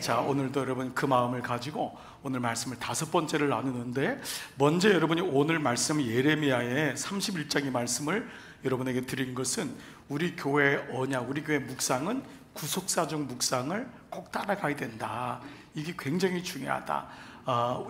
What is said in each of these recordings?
자, 오늘도 여러분 그 마음을 가지고 오늘 말씀을 5번째를 나누는데, 먼저 여러분이 오늘 말씀 예레미야의 31장의 말씀을 여러분에게 드린 것은 우리 교회의 언약, 우리 교회 묵상은 구속사적 묵상을 꼭 따라가야 된다. 이게 굉장히 중요하다.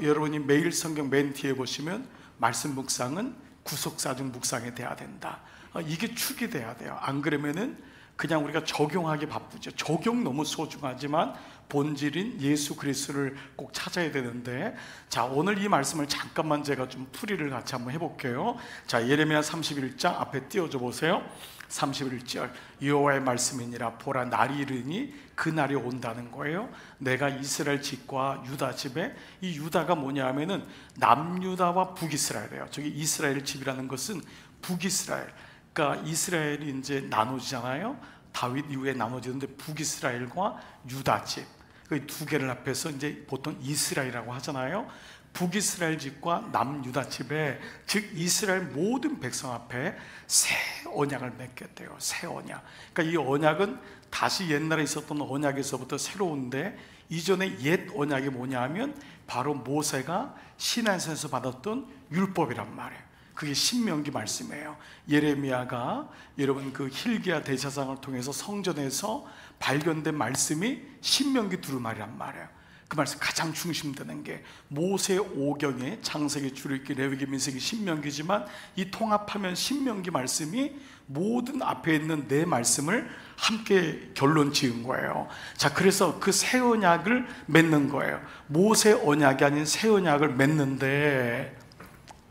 여러분이 매일 성경 맨 뒤에 보시면 말씀 묵상은 구속사적 묵상이 돼야 된다. 이게 축이 돼야 돼요. 안 그러면은 그냥 우리가 적용하기 바쁘죠. 적용 너무 소중하지만 본질인 예수 그리스도를 꼭 찾아야 되는데, 자, 오늘 이 말씀을 잠깐만 제가 좀 풀이를 같이 한번 해볼게요. 자, 예레미야 31장 앞에 띄워줘 보세요. 31절, 여호와의 말씀이니라. 보라, 날이 이르니 그 날이 온다는 거예요. 내가 이스라엘 집과 유다 집에, 이 유다가 뭐냐 하면은 남유다와 북이스라엘이에요. 저기 이스라엘 집이라는 것은 북이스라엘, 그러니까 이스라엘이 이제 나눠지잖아요. 다윗 이후에 나눠지는데 북이스라엘과 유다집, 그 두 개를 합해서 이제 보통 이스라엘이라고 하잖아요. 북이스라엘 집과 남유다 집에, 즉 이스라엘 모든 백성 앞에 새 언약을 맺겠대요. 새 언약. 그러니까 이 언약은 다시 옛날에 있었던 언약에서부터 새로운데, 이전에 옛 언약이 뭐냐 하면 바로 모세가 시내산에서 받았던 율법이란 말이에요. 그게 신명기 말씀이에요. 예레미야가 여러분 그 hil기야 대제사장을 통해서 성전에서 발견된 말씀이 신명기 두루마리란 말이에요. 그 말씀 가장 중심되는 게 모세 오경에 창세기, 출애굽기, 레위기, 민수기, 신명기지만 이 통합하면 신명기 말씀이 모든 앞에 있는 네 말씀을 함께 결론 지은 거예요. 자, 그래서 그 새 언약을 맺는 거예요. 모세 언약이 아닌 새 언약을 맺는데,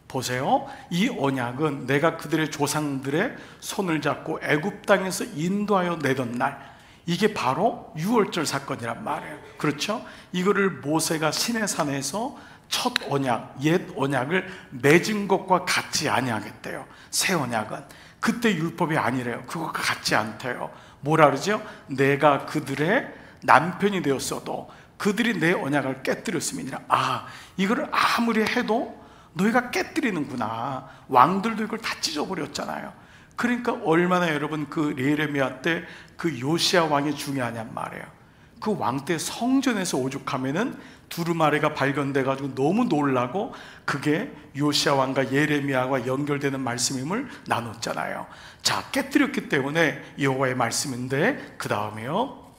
보세요. 이 언약은 내가 그들의 조상들의 손을 잡고 애굽 땅에서 인도하여 내던 날, 이게 바로 유월절 사건이란 말이에요. 그렇죠? 이거를 모세가 시내산에서 첫 언약, 옛 언약을 맺은 것과 같지 아니하겠대요. 새 언약은 그때 율법이 아니래요. 그것과 같지 않대요. 뭐라 그러죠? 내가 그들의 남편이 되었어도 그들이 내 언약을 깨뜨렸음이니라. 아, 이거를 아무리 해도 너희가 깨뜨리는구나. 왕들도 이걸 다 찢어버렸잖아요. 그러니까 얼마나 여러분 그 예레미야 때 그 요시야 왕이 중요하냔 말이에요. 그 왕 때 성전에서 오죽하면은 두루마리가 발견돼가지고 너무 놀라고, 그게 요시야 왕과 예레미야와 연결되는 말씀임을 나눴잖아요. 자, 깨뜨렸기 때문에 여호와의 말씀인데, 그 다음에요,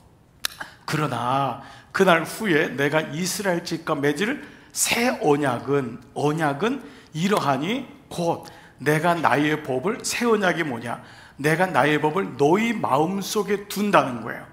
그러나 그날 후에 내가 이스라엘 집과 맺을 새 언약은 이러하니 곧 내가 나의 법을, 새 언약이 뭐냐? 내가 나의 법을 너희 마음속에 둔다는 거예요.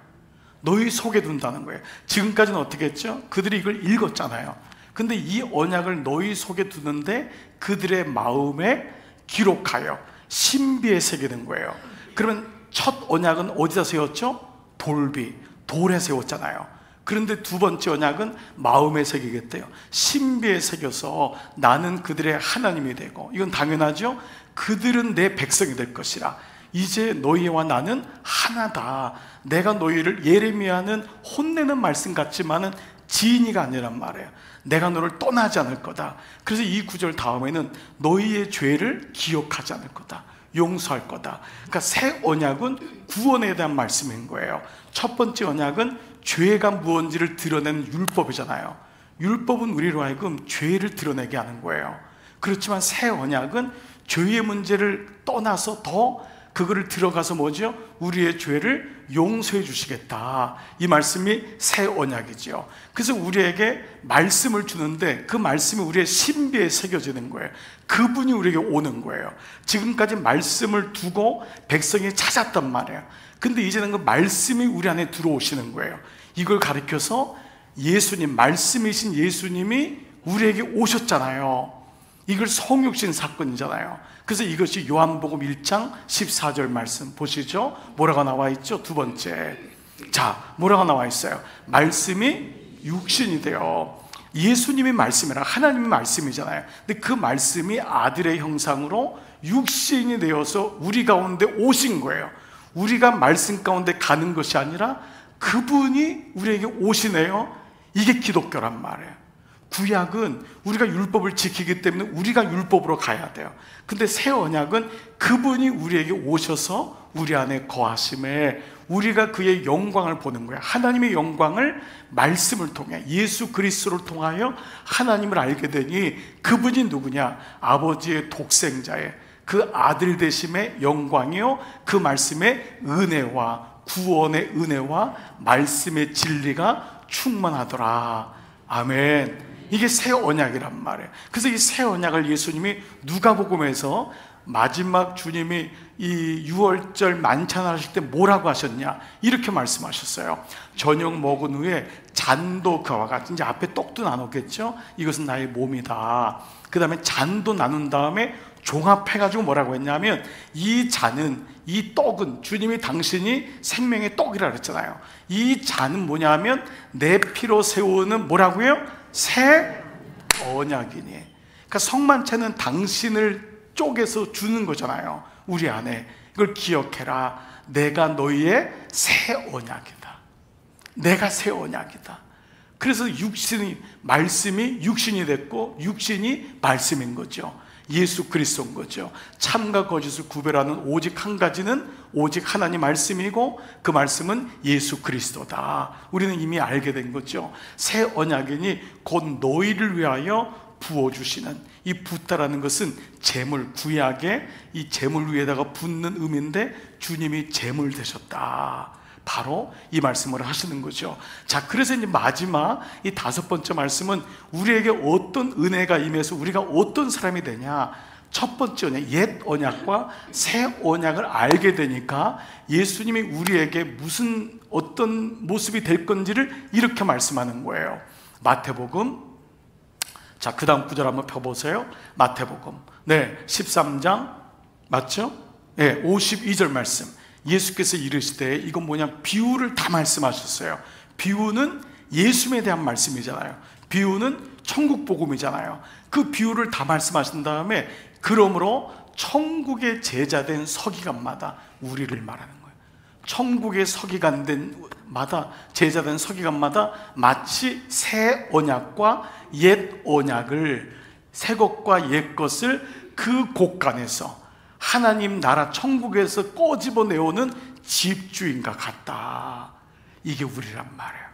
너희 속에 둔다는 거예요. 지금까지는 어떻게 했죠? 그들이 이걸 읽었잖아요. 근데 이 언약을 너희 속에 두는데 그들의 마음에 기록하여 신비에 새기는 거예요. 그러면 첫 언약은 어디다 세웠죠? 돌에 세웠잖아요. 그런데 두 번째 언약은 마음에 새기겠대요. 신비에 새겨서 나는 그들의 하나님이 되고, 이건 당연하죠. 그들은 내 백성이 될 것이라. 이제 너희와 나는 하나다. 내가 너희를, 예레미야는 혼내는 말씀 같지만은 지인이가 아니란 말이에요. 내가 너를 떠나지 않을 거다. 그래서 이 구절 다음에는 너희의 죄를 기억하지 않을 거다, 용서할 거다. 그러니까 새 언약은 구원에 대한 말씀인 거예요. 첫 번째 언약은 죄가 무엇인지를 드러내는 율법이잖아요. 율법은 우리로 하여금 죄를 드러내게 하는 거예요. 그렇지만 새 언약은 죄의 문제를 떠나서 더 그거를 들어가서 뭐죠? 우리의 죄를 용서해 주시겠다. 이 말씀이 새 언약이죠. 그래서 우리에게 말씀을 주는데 그 말씀이 우리의 신비에 새겨지는 거예요. 그분이 우리에게 오는 거예요. 지금까지 말씀을 두고 백성이 찾았단 말이에요. 근데 이제는 그 말씀이 우리 안에 들어오시는 거예요. 이걸 가리켜서 예수님, 말씀이신 예수님이 우리에게 오셨잖아요. 이걸 성육신 사건이잖아요. 그래서 이것이 요한복음 1장 14절 말씀 보시죠. 뭐라고 나와 있죠? 두 번째, 자, 뭐라고 나와 있어요? 말씀이 육신이 되어, 예수님이 말씀이라, 하나님이 말씀이잖아요. 근데 그 말씀이 아들의 형상으로 육신이 되어서 우리 가운데 오신 거예요. 우리가 말씀 가운데 가는 것이 아니라 그분이 우리에게 오시네요. 이게 기독교란 말이에요. 구약은 우리가 율법을 지키기 때문에 우리가 율법으로 가야 돼요. 근데 새 언약은 그분이 우리에게 오셔서 우리 안에 거하심에 우리가 그의 영광을 보는 거예요. 하나님의 영광을 말씀을 통해 예수 그리스도를 통하여 하나님을 알게 되니 그분이 누구냐? 아버지의 독생자의 그 아들 되심의 영광이요, 그 말씀의 은혜와 구원의 은혜와 말씀의 진리가 충만하더라. 아멘. 이게 새 언약이란 말이에요. 그래서 이 새 언약을 예수님이 누가복음에서 마지막 주님이 이 유월절 만찬을 하실 때 뭐라고 하셨냐? 이렇게 말씀하셨어요. 저녁 먹은 후에 잔도 그와 같이, 이제 앞에 떡도 나눴겠죠? 이것은 나의 몸이다. 그 다음에 잔도 나눈 다음에 종합해가지고 뭐라고 했냐면, 이 잔은, 이 떡은, 주님이 당신이 생명의 떡이라 그랬잖아요. 이 잔은 뭐냐면 내 피로 세우는 뭐라고요? 새 언약이니. 그러니까 성만찬은 당신을 쪼개서 주는 거잖아요. 우리 안에 이걸 기억해라. 내가 너희의 새 언약이다. 내가 새 언약이다. 그래서 말씀이 육신이 됐고 육신이 말씀인 거죠. 예수 그리스도인 거죠. 참과 거짓을 구별하는 오직 한 가지는 오직 하나님 말씀이고 그 말씀은 예수 그리스도다. 우리는 이미 알게 된 거죠. 새 언약이니 곧 너희를 위하여 부어주시는, 이 붓다라는 것은 제물, 구약의 이 제물 위에다가 붓는 의미인데 주님이 제물 되셨다. 바로 이 말씀을 하시는 거죠. 자, 그래서 이제 마지막 이 5번째 말씀은 우리에게 어떤 은혜가 임해서 우리가 어떤 사람이 되냐. 첫 번째 언약, 옛 언약과 새 언약을 알게 되니까 예수님이 우리에게 어떤 모습이 될 건지를 이렇게 말씀하는 거예요. 마태복음, 자, 그 다음 구절 한번 펴보세요. 마태복음 13장 맞죠? 52절 말씀. 예수께서 이르시되, 이건 뭐냐, 비유를 다 말씀하셨어요. 비유는 예수님에 대한 말씀이잖아요. 비유는 천국 복음이잖아요. 그 비유를 다 말씀하신 다음에, 그러므로 천국의 제자된 서기관마다 우리를 말하는 거예요. 천국의 서기관마다, 제자된 서기관마다 마치 새 언약과 옛 언약을, 새 것과 옛 것을 그 곳간에서 하나님 나라 천국에서 꺼집어내오는 집주인과 같다. 이게 우리란 말이에요.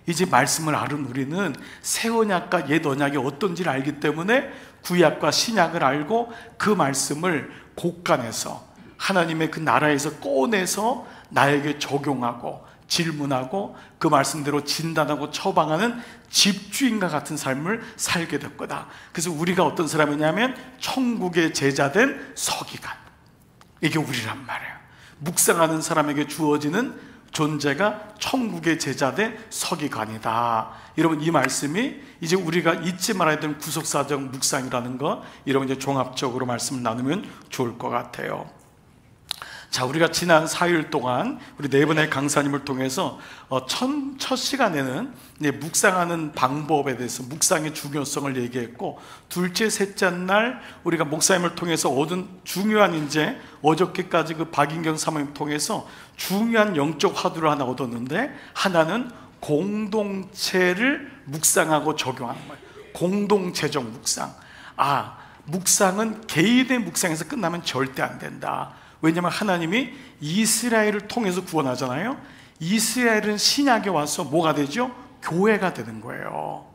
이제 말씀을 아는 우리는 새 언약과 옛 언약이 어떤지를 알기 때문에 구약과 신약을 알고 그 말씀을 곳간에서 하나님의 그 나라에서 꺼내서 나에게 적용하고 질문하고 그 말씀대로 진단하고 처방하는 집주인과 같은 삶을 살게 될 거다. 그래서 우리가 어떤 사람이냐면 천국의 제자된 서기관, 이게 우리란 말이에요. 묵상하는 사람에게 주어지는 존재가 천국의 제자된 서기관이다. 여러분, 이 말씀이 이제 우리가 잊지 말아야 되는 구속사적 묵상이라는 거, 여러분 이제 종합적으로 말씀을 나누면 좋을 것 같아요. 자, 우리가 지난 4일 동안 우리 4분의 강사님을 통해서 첫 시간에는 묵상하는 방법에 대해서, 묵상의 중요성을 얘기했고, 둘째, 셋째 날 우리가 목사님을 통해서 얻은 중요한, 이제 어저께까지 그 박인경 사모님 통해서 중요한 영적 화두를 하나 얻었는데, 하나는 공동체를 묵상하고 적용하는 거예요. 공동체적 묵상. 묵상은 개인의 묵상에서 끝나면 절대 안 된다. 왜냐하면 하나님이 이스라엘을 통해서 구원하잖아요. 이스라엘은 신약에 와서 뭐가 되죠? 교회가 되는 거예요.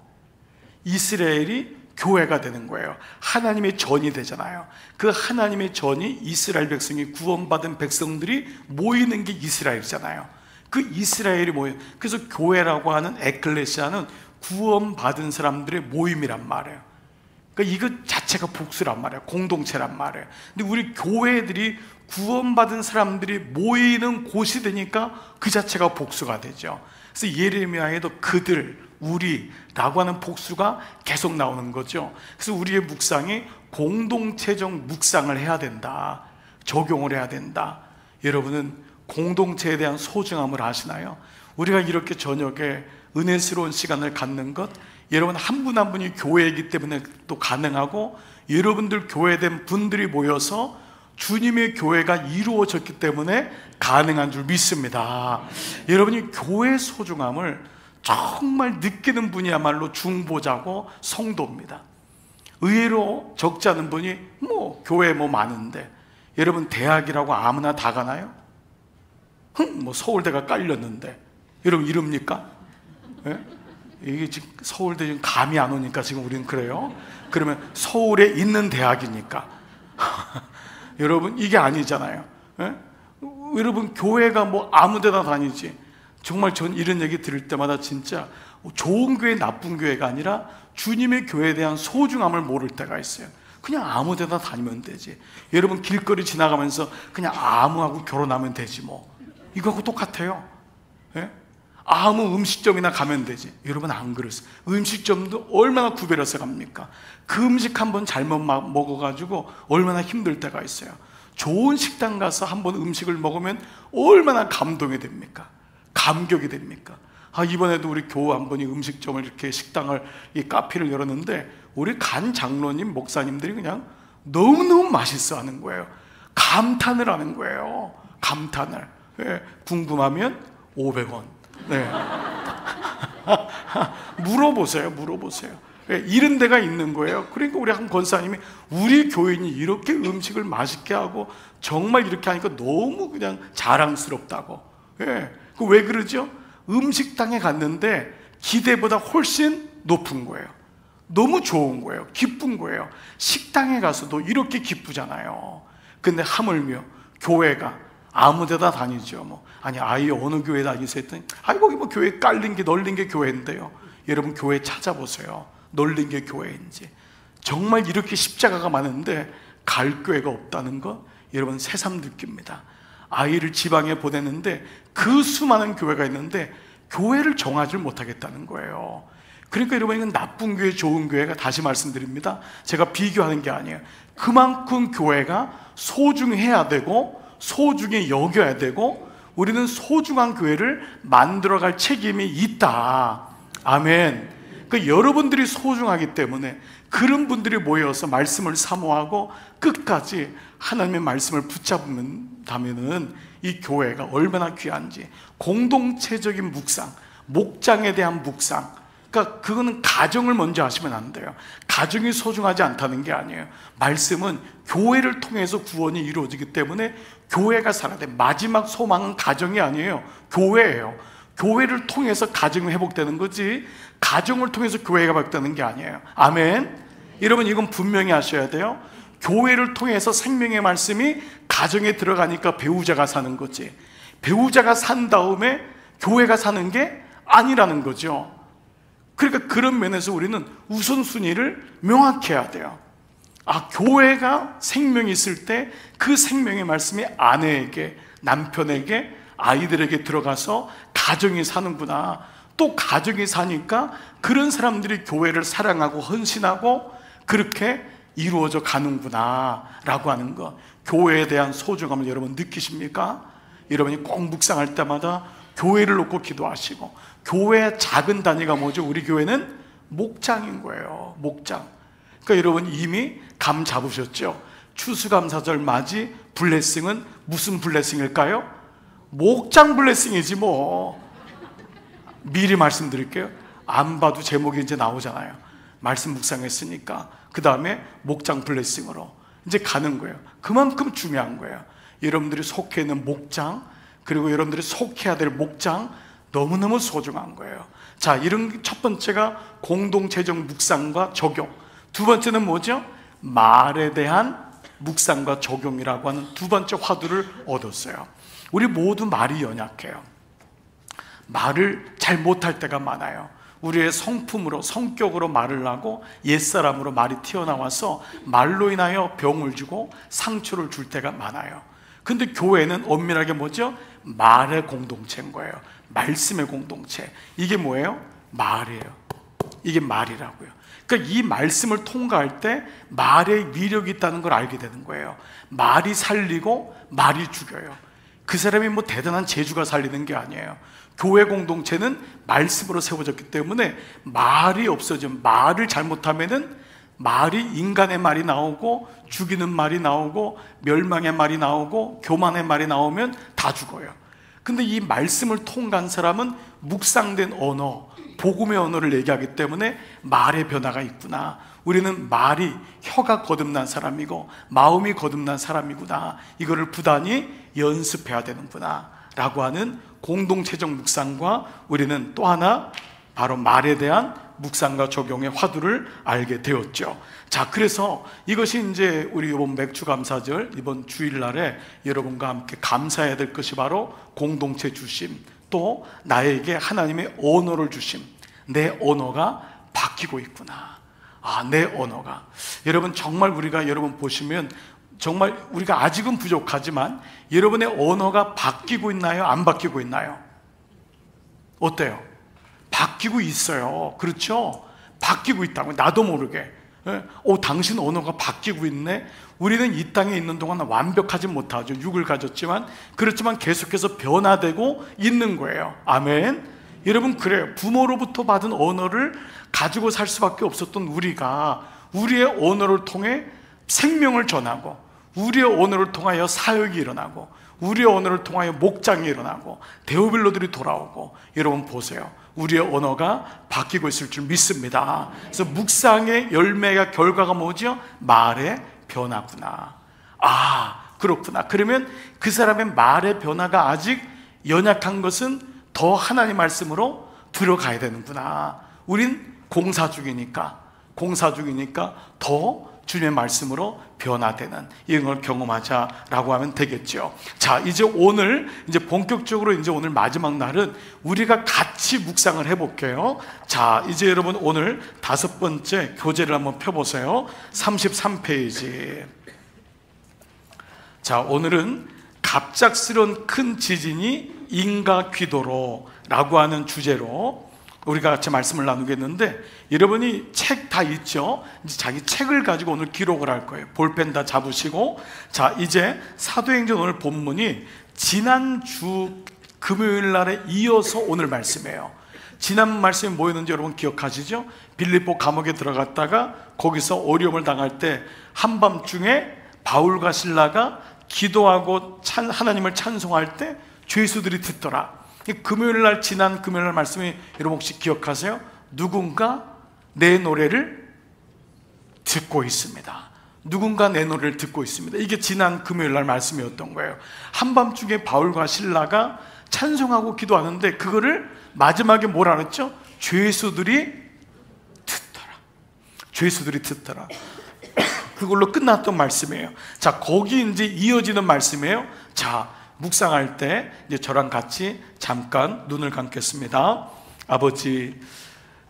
이스라엘이 교회가 되는 거예요. 하나님의 전이 되잖아요. 그 하나님의 전이, 이스라엘 백성이, 구원받은 백성들이 모이는 게 이스라엘이잖아요. 그 이스라엘이 모여, 그래서 교회라고 하는 에클레시아는 구원받은 사람들의 모임이란 말이에요. 그러니까 이거 자체가 복수란 말이에요. 공동체란 말이에요. 근데 우리 교회들이 구원받은 사람들이 모이는 곳이 되니까 그 자체가 복수가 되죠. 그래서 예레미야에도 그들, 우리라고 하는 복수가 계속 나오는 거죠. 그래서 우리의 묵상이 공동체적 묵상을 해야 된다. 적용을 해야 된다. 여러분은 공동체에 대한 소중함을 아시나요? 우리가 이렇게 저녁에 은혜스러운 시간을 갖는 것, 여러분 한 분 한 분이 교회이기 때문에 또 가능하고, 여러분들 교회된 분들이 모여서 주님의 교회가 이루어졌기 때문에 가능한 줄 믿습니다. 여러분이 교회의 소중함을 정말 느끼는 분이야말로 중보자고 성도입니다. 의외로 적지 않은 분이 교회 많은데, 여러분 대학이라고 아무나 다 가나요? 서울대가 깔렸는데 여러분 이럽니까? 예? 이게 지금 서울대 지금 감이 안 오니까 지금 우리는 그래요. 그러면 서울에 있는 대학이니까 여러분 이게 아니잖아요. 예? 여러분 교회가 아무 데나 다니지. 정말 전 이런 얘기 들을 때마다 진짜 좋은 교회 나쁜 교회가 아니라 주님의 교회에 대한 소중함을 모를 때가 있어요. 그냥 아무 데나 다니면 되지. 여러분 길거리 지나가면서 그냥 아무하고 결혼하면 되지 이거하고 똑같아요. 예? 아무 음식점이나 가면 되지. 여러분 안 그랬어요. 음식점도 얼마나 구별해서 갑니까? 그 음식 한번 잘못 먹어가지고 얼마나 힘들 때가 있어요. 좋은 식당 가서 한번 음식을 먹으면 얼마나 감동이 됩니까? 감격이 됩니까? 이번에도 우리 교우 한 분이 음식점을 이렇게 식당을, 이 카페를 열었는데 우리 간 장로님, 목사님들이 그냥 너무너무 맛있어 하는 거예요. 감탄을 하는 거예요. 감탄을. 예, 궁금하면 500원. 네. 물어보세요. 예, 이런 데가 있는 거예요. 그러니까 우리 한 권사님이 우리 교인이 이렇게 음식을 맛있게 하고 정말 이렇게 하니까 너무 그냥 자랑스럽다고. 예, 왜 그러죠? 음식당에 갔는데 기대보다 훨씬 높은 거예요. 너무 좋은 거예요. 기쁜 거예요. 식당에 가서도 이렇게 기쁘잖아요. 근데 하물며 교회가 아무 데다 다니죠. 아니 아이 어느 교회 다니세요 했더니 거기 교회 깔린 게 널린 게 교회인데요. 여러분 교회 찾아보세요. 널린 게 교회인지. 정말 이렇게 십자가가 많은데 갈 교회가 없다는 거 여러분 새삼 느낍니다. 아이를 지방에 보내는데 그 수많은 교회가 있는데 교회를 정하지 못하겠다는 거예요. 그러니까 여러분 이건 나쁜 교회, 좋은 교회가 다시 말씀드립니다. 제가 비교하는 게 아니에요. 그만큼 교회가 소중해야 되고 소중히 여겨야 되고 우리는 소중한 교회를 만들어갈 책임이 있다. 아멘. 여러분들이 소중하기 때문에 그런 분들이 모여서 말씀을 사모하고 끝까지 하나님의 말씀을 붙잡는다면은 이 교회가 얼마나 귀한지. 공동체적인 묵상, 목장에 대한 묵상. 그거는 가정을 먼저 하시면 안 돼요. 가정이 소중하지 않다는 게 아니에요. 말씀은 교회를 통해서 구원이 이루어지기 때문에 교회가 살아야 돼. 마지막 소망은 가정이 아니에요. 교회예요. 교회를 통해서 가정이 회복되는 거지 가정을 통해서 교회가 회복되는 게 아니에요. 아멘. 여러분 이건 분명히 아셔야 돼요. 교회를 통해서 생명의 말씀이 가정에 들어가니까 배우자가 사는 거지 배우자가 산 다음에 교회가 사는 게 아니라는 거죠. 그러니까 그런 면에서 우리는 우선순위를 명확히 해야 돼요. 교회가 생명이 있을 때 그 생명의 말씀이 아내에게, 남편에게, 아이들에게 들어가서 가정이 사는구나. 또 가정이 사니까 그런 사람들이 교회를 사랑하고 헌신하고 그렇게 이루어져 가는구나 라고 하는 것. 교회에 대한 소중함을 여러분 느끼십니까? 여러분이 꼭 묵상할 때마다 교회를 놓고 기도하시고, 교회의 작은 단위가 뭐죠? 우리 교회는 목장인 거예요. 목장. 그러니까 여러분 이미 감 잡으셨죠? 추수감사절 맞이 블레싱은 무슨 블레싱일까요? 목장 블레싱이지 미리 말씀드릴게요. 안 봐도 제목이 이제 나오잖아요. 말씀 묵상했으니까 그 다음에 목장 블레싱으로 이제 가는 거예요. 그만큼 중요한 거예요. 여러분들이 속해 있는 목장, 그리고 여러분들이 속해야 될 목장, 너무너무 소중한 거예요. 자, 이런 첫 번째가 공동체적 묵상과 적용. 두 번째는 뭐죠? 말에 대한 묵상과 적용이라고 하는 두 번째 화두를 얻었어요. 우리 모두 말이 연약해요. 말을 잘 못할 때가 많아요. 우리의 성품으로, 성격으로 말을 하고 옛사람으로 말이 튀어나와서 말로 인하여 병을 주고 상처를 줄 때가 많아요. 근데 교회는 엄밀하게 뭐죠? 말의 공동체인 거예요. 말씀의 공동체. 이게 뭐예요? 말이에요. 이게 말이라고요. 그러니까 이 말씀을 통과할 때 말의 위력이 있다는 걸 알게 되는 거예요. 말이 살리고 말이 죽여요. 그 사람이 대단한 재주가 살리는 게 아니에요. 교회 공동체는 말씀으로 세워졌기 때문에 말이 없어지면, 말을 잘못하면은 말이, 인간의 말이 나오고 죽이는 말이 나오고 멸망의 말이 나오고 교만의 말이 나오면 다 죽어요. 근데 이 말씀을 통과한 사람은 묵상된 언어, 복음의 언어를 얘기하기 때문에 말의 변화가 있구나. 우리는 말이 혀가 거듭난 사람이고 마음이 거듭난 사람이구나. 이거를 부단히 연습해야 되는구나 라고 하는 공동체적 묵상과 우리는 또 하나 바로 말에 대한 묵상과 적용의 화두를 알게 되었죠. 자, 그래서 이것이 이제 우리 이번 맥주감사절 이번 주일날에 여러분과 함께 감사해야 될 것이 바로 공동체 주심, 또 나에게 하나님의 언어를 주심. 내 언어가 바뀌고 있구나. 내 언어가. 여러분 정말 우리가 여러분 보시면 정말 우리가 아직은 부족하지만 여러분의 언어가 바뀌고 있나요? 안 바뀌고 있나요? 어때요? 바뀌고 있어요. 그렇죠? 바뀌고 있다고. 나도 모르게. 당신 언어가 바뀌고 있네. 우리는 이 땅에 있는 동안 완벽하지 못하죠. 육을 가졌지만 그렇지만 계속해서 변화되고 있는 거예요. 아멘. 여러분 그래요. 부모로부터 받은 언어를 가지고 살 수밖에 없었던 우리가 우리의 언어를 통해 생명을 전하고 우리의 언어를 통하여 사역이 일어나고 우리의 언어를 통하여 목장이 일어나고 데오빌로들이 돌아오고, 여러분 보세요. 우리의 언어가 바뀌고 있을 줄 믿습니다. 그래서 묵상의 열매가 결과가 뭐죠? 말의 변화구나. 그렇구나. 그러면 그 사람의 말의 변화가 아직 연약한 것은 더 하나님 말씀으로 들어가야 되는구나. 우린 공사 중이니까 더 주님의 말씀으로 변화되는 이런 걸 경험하자라고 하면 되겠죠. 자, 이제 오늘 본격적으로 오늘 마지막 날은 우리가 같이 묵상을 해볼게요. 자, 이제 여러분 오늘 5번째 교재를 한번 펴보세요. 33페이지. 자, 오늘은 갑작스런 큰 지진이 인가 귀도로 라고 하는 주제로 우리가 같이 말씀을 나누겠는데, 여러분이 책 다 있죠? 이제 자기 책을 가지고 오늘 기록을 할 거예요. 볼펜 다 잡으시고. 자, 이제 사도행전 오늘 본문이 지난주 금요일 날에 이어서 오늘 말씀이에요. 지난 말씀이 뭐였는지 여러분 기억하시죠? 빌립보 감옥에 들어갔다가 거기서 어려움을 당할 때 한밤중에 바울과 실라가 기도하고 하나님을 찬송할 때 죄수들이 듣더라. 금요일날, 지난 금요일날 말씀이 여러분 혹시 기억하세요? 누군가 내 노래를 듣고 있습니다. 누군가 내 노래를 듣고 있습니다. 이게 지난 금요일날 말씀이었던 거예요. 한밤중에 바울과 실라가 찬송하고 기도하는데 그거를 마지막에 뭐라 그랬죠? 죄수들이 듣더라. 그걸로 끝났던 말씀이에요. 자, 거기 이제 이어지는 말씀이에요. 자, 묵상할 때 이제 저랑 같이 잠깐 눈을 감겠습니다. 아버지,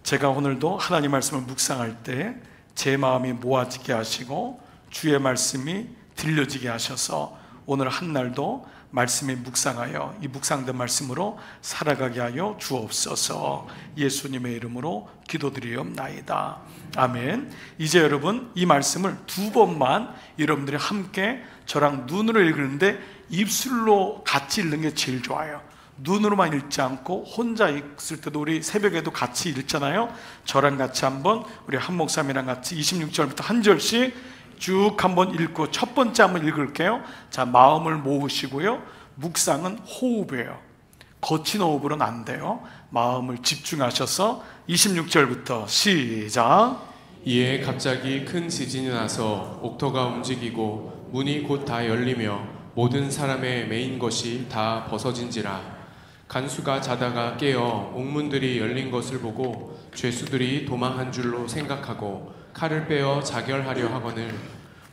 제가 오늘도 하나님 말씀을 묵상할 때 제 마음이 모아지게 하시고 주의 말씀이 들려지게 하셔서 오늘 한 날도 말씀에 묵상하여 이 묵상된 말씀으로 살아가게 하여 주옵소서. 예수님의 이름으로 기도드리옵나이다. 아멘. 이제 여러분 이 말씀을 2번만 여러분들이 함께 저랑 눈으로 읽는데 입술로 같이 읽는 게 제일 좋아요. 눈으로만 읽지 않고 혼자 읽을 때도 우리 새벽에도 같이 읽잖아요. 저랑 같이 한번 우리 한 목사님이랑 같이 26절부터 한 절씩 쭉 한번 읽고 첫 번째 한번 읽을게요. 자, 마음을 모으시고요. 묵상은 호흡이에요. 거친 호흡으로는 안 돼요. 마음을 집중하셔서 26절부터 시작. 이에 갑자기 큰 지진이 나서 옥토가 움직이고 문이 곧 다 열리며 모든 사람의 메인 것이 다 벗어진지라. 간수가 자다가 깨어 옥문들이 열린 것을 보고 죄수들이 도망한 줄로 생각하고 칼을 빼어 자결하려 하거늘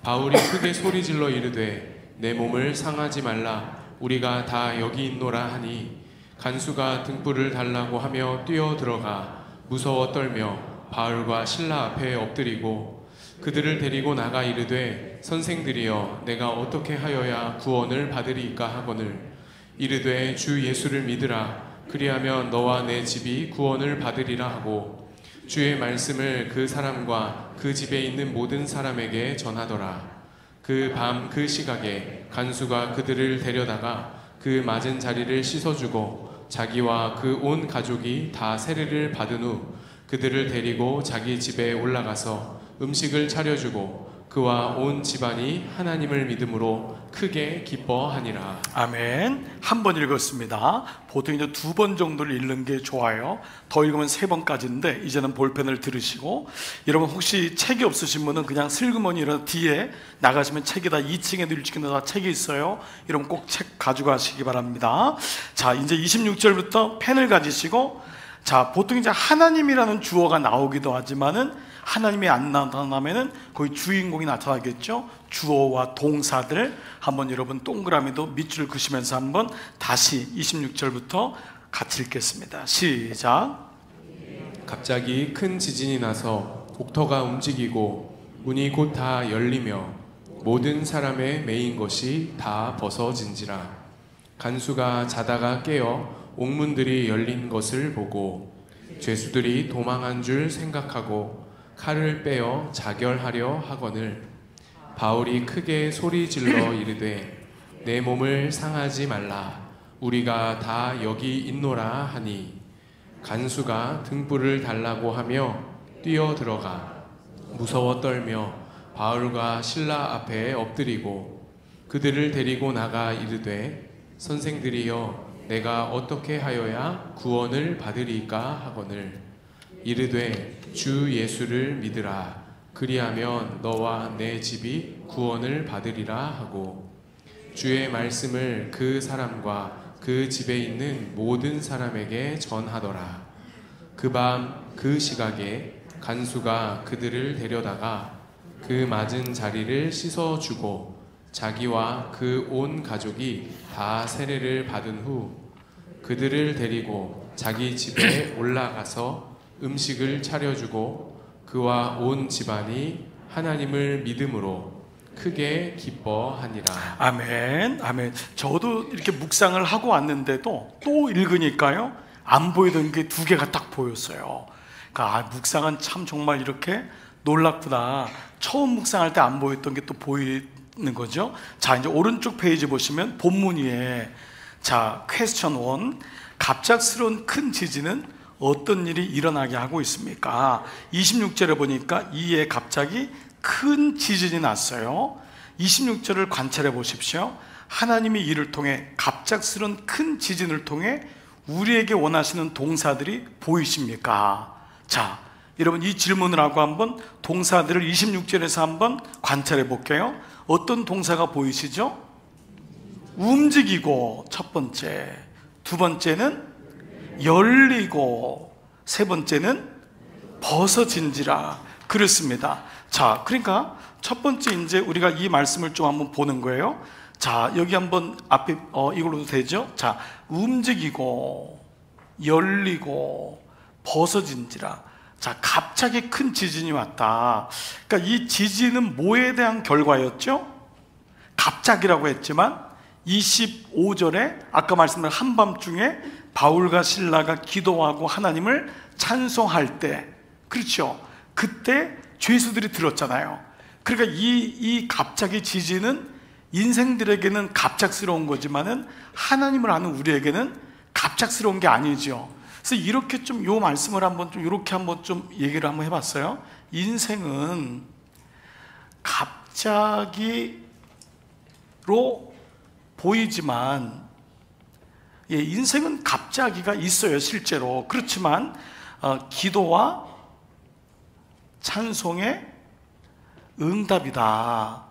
바울이 크게 소리질러 이르되 내 몸을 상하지 말라, 우리가 다 여기 있노라 하니 간수가 등불을 달라고 하며 뛰어 들어가 무서워 떨며 바울과 실라 앞에 엎드리고 그들을 데리고 나가 이르되 선생들이여 내가 어떻게 하여야 구원을 받으리이까 하거늘 이르되 주 예수를 믿으라, 그리하면 너와 내 집이 구원을 받으리라 하고 주의 말씀을 그 사람과 그 집에 있는 모든 사람에게 전하더라. 그 밤 그 시각에 간수가 그들을 데려다가 그 맞은 자리를 씻어주고 자기와 그 온 가족이 다 세례를 받은 후 그들을 데리고 자기 집에 올라가서 음식을 차려주고 그와 온 집안이 하나님을 믿음으로 크게 기뻐하니라. 아멘. 한 번 읽었습니다. 보통 이제 2번 정도를 읽는 게 좋아요. 더 읽으면 3번까지인데 이제는 볼펜을 들으시고, 여러분 혹시 책이 없으신 분은 그냥 슬그머니 이런 뒤에 나가시면 책이 다 2층에도 1층에도 다 책이 있어요. 여러분 꼭 책 가져가시기 바랍니다. 자, 이제 26절부터 펜을 가지시고, 자, 보통 이제 하나님이라는 주어가 나오기도 하지만은 하나님이 안 나타나면은 거의 주인공이 나타나겠죠. 주어와 동사들 한번 여러분 동그라미도 밑줄 그시면서 한번 다시 26절부터 같이 읽겠습니다. 시작. 갑자기 큰 지진이 나서 옥터가 움직이고 문이 곧 다 열리며 모든 사람의 매인 것이 다 벗어진지라. 간수가 자다가 깨어 옥문들이 열린 것을 보고 죄수들이 도망한 줄 생각하고 칼을 빼어 자결하려 하거늘 바울이 크게 소리질러 이르되 내 몸을 상하지 말라. 우리가 다 여기 있노라 하니 간수가 등불을 달라고 하며 뛰어들어가 무서워 떨며 바울과 실라 앞에 엎드리고 그들을 데리고 나가 이르되 선생들이여 내가 어떻게 하여야 구원을 받으리까 하거늘 이르되 주 예수를 믿으라. 그리하면 너와 내 집이 구원을 받으리라 하고 주의 말씀을 그 사람과 그 집에 있는 모든 사람에게 전하더라. 그 밤 그 시각에 간수가 그들을 데려다가 그 맞은 자리를 씻어주고 자기와 그 온 가족이 다 세례를 받은 후 그들을 데리고 자기 집에 올라가서 음식을 차려주고 그와 온 집안이 하나님을 믿음으로 크게 기뻐하니라. 아멘. 아멘. 저도 이렇게 묵상을 하고 왔는데도 또 읽으니까요, 안 보이던 게 2개가 딱 보였어요. 그러니까 묵상은 참 정말 이렇게 놀랍구나. 처음 묵상할 때 안 보였던 게 또 보이는 거죠. 자, 이제 오른쪽 페이지 보시면 본문 위에, 자, 퀘스천 1, 갑작스러운 큰 지진은 어떤 일이 일어나게 하고 있습니까? 26절에 보니까 이에 갑자기 큰 지진이 났어요. 26절을 관찰해 보십시오. 하나님이 이를 통해, 갑작스러운 큰 지진을 통해 우리에게 원하시는 동사들이 보이십니까? 자, 여러분 이 질문을 하고 한번 동사들을 26절에서 한번 관찰해 볼게요. 어떤 동사가 보이시죠? 움직이고, 첫 번째. 두 번째는 열리고, 세 번째는 벗어진지라. 그렇습니다. 자, 그러니까 첫 번째 이제 우리가 이 말씀을 좀 한번 보는 거예요. 자, 여기 한번 앞에 이걸로도 되죠? 자, 움직이고, 열리고, 벗어진지라. 자, 갑자기 큰 지진이 왔다. 그러니까 이 지진은 뭐에 대한 결과였죠? 갑자기라고 했지만 25절에 아까 말씀드린 한밤중에 바울과 실라가 기도하고 하나님을 찬송할 때, 그렇죠? 그때 죄수들이 들었잖아요. 그러니까 이 갑자기 지진은 인생들에게는 갑작스러운 거지만은 하나님을 아는 우리에게는 갑작스러운 게 아니죠. 그래서 이렇게 좀 요 말씀을 한번 좀 이렇게 한번 좀 얘기를 한번 해봤어요. 인생은 갑자기로 보이지만, 예, 인생은 갑자기가 있어요, 실제로. 그렇지만 기도와 찬송의 응답이다.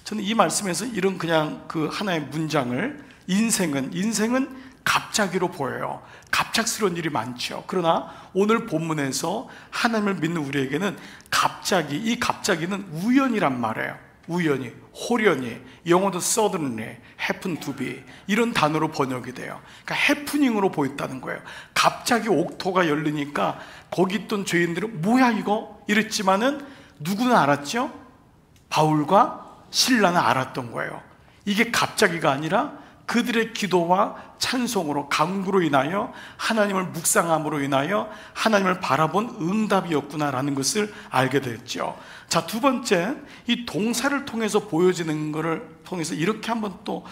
저는 이 말씀에서 이런 그냥 그 하나의 문장을, 인생은 갑자기로 보여요. 갑작스러운 일이 많죠. 그러나 오늘 본문에서 하나님을 믿는 우리에게는 갑자기, 이 갑자기는 우연이란 말이에요. 우연히, 호련히, 영어도 suddenly, happen to be, 이런 단어로 번역이 돼요. 그러니까 해프닝으로 보였다는 거예요. 갑자기 옥토가 열리니까 거기 있던 죄인들은 뭐야 이거? 이랬지만은 누구는 알았죠? 바울과 실라는 알았던 거예요. 이게 갑자기가 아니라 그들의 기도와 찬송으로, 간구로 인하여, 하나님을 묵상함으로 인하여 하나님을 바라본 응답이었구나라는 것을 알게 됐죠. 자, 두 번째, 이 동사를 통해서 보여지는 것을 통해서 이렇게 한번 또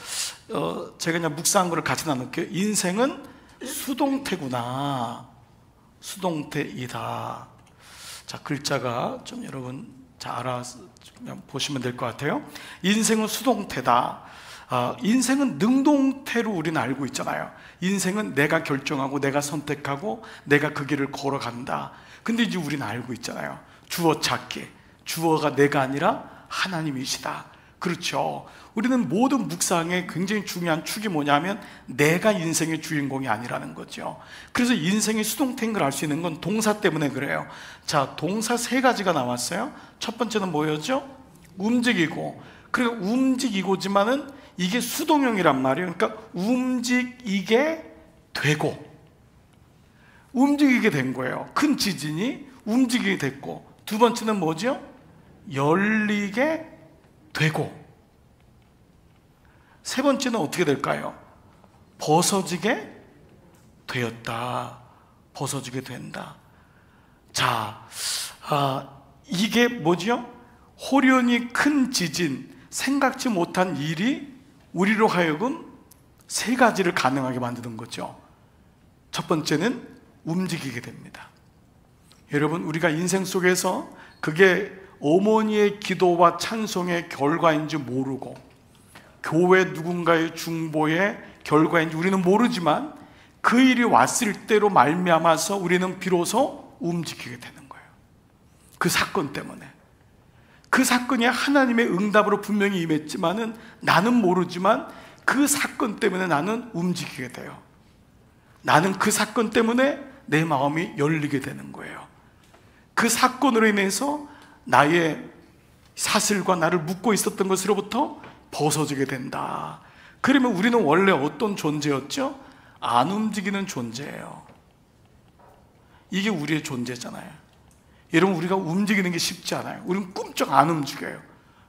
제가 그냥 묵상한 것을 같이 나눌게요. 인생은 수동태구나, 수동태이다. 자, 글자가 좀 여러분 자, 보시면 될 것 같아요. 인생은 수동태다. 인생은 능동태로 우리는 알고 있잖아요. 인생은 내가 결정하고 내가 선택하고 내가 그 길을 걸어간다. 근데 이제 우리는 알고 있잖아요. 주어 찾기. 주어가 내가 아니라 하나님이시다. 그렇죠. 우리는 모든 묵상에 굉장히 중요한 축이 뭐냐면 내가 인생의 주인공이 아니라는 거죠. 그래서 인생이 수동태인 걸 알 수 있는 건 동사 때문에 그래요. 자, 동사 3가지가 나왔어요. 첫 번째는 뭐였죠? 움직이고. 그리고 움직이고지만은 이게 수동형이란 말이에요. 그러니까 움직이게 되고, 움직이게 된 거예요. 큰 지진이 움직이게 됐고, 두 번째는 뭐죠? 열리게 되고, 세 번째는 어떻게 될까요? 벗어지게 되었다. 벗어지게 된다. 자, 이게 뭐죠? 호련히 큰 지진, 생각지 못한 일이 우리로 하여금 3가지를 가능하게 만드는 거죠. 첫 번째는 움직이게 됩니다. 여러분, 우리가 인생 속에서 그게 어머니의 기도와 찬송의 결과인지 모르고 교회 누군가의 중보의 결과인지 우리는 모르지만 그 일이 왔을 때로 말미암아서 우리는 비로소 움직이게 되는 거예요. 그 사건 때문에. 그 사건이 하나님의 응답으로 분명히 임했지만은 나는 모르지만 그 사건 때문에 나는 움직이게 돼요. 나는 그 사건 때문에 내 마음이 열리게 되는 거예요. 그 사건으로 인해서 나의 사슬과 나를 묶고 있었던 것으로부터 벗어지게 된다. 그러면 우리는 원래 어떤 존재였죠? 안 움직이는 존재예요. 이게 우리의 존재잖아요. 여러분, 우리가 움직이는 게 쉽지 않아요. 우리는 꿈쩍 안 움직여요.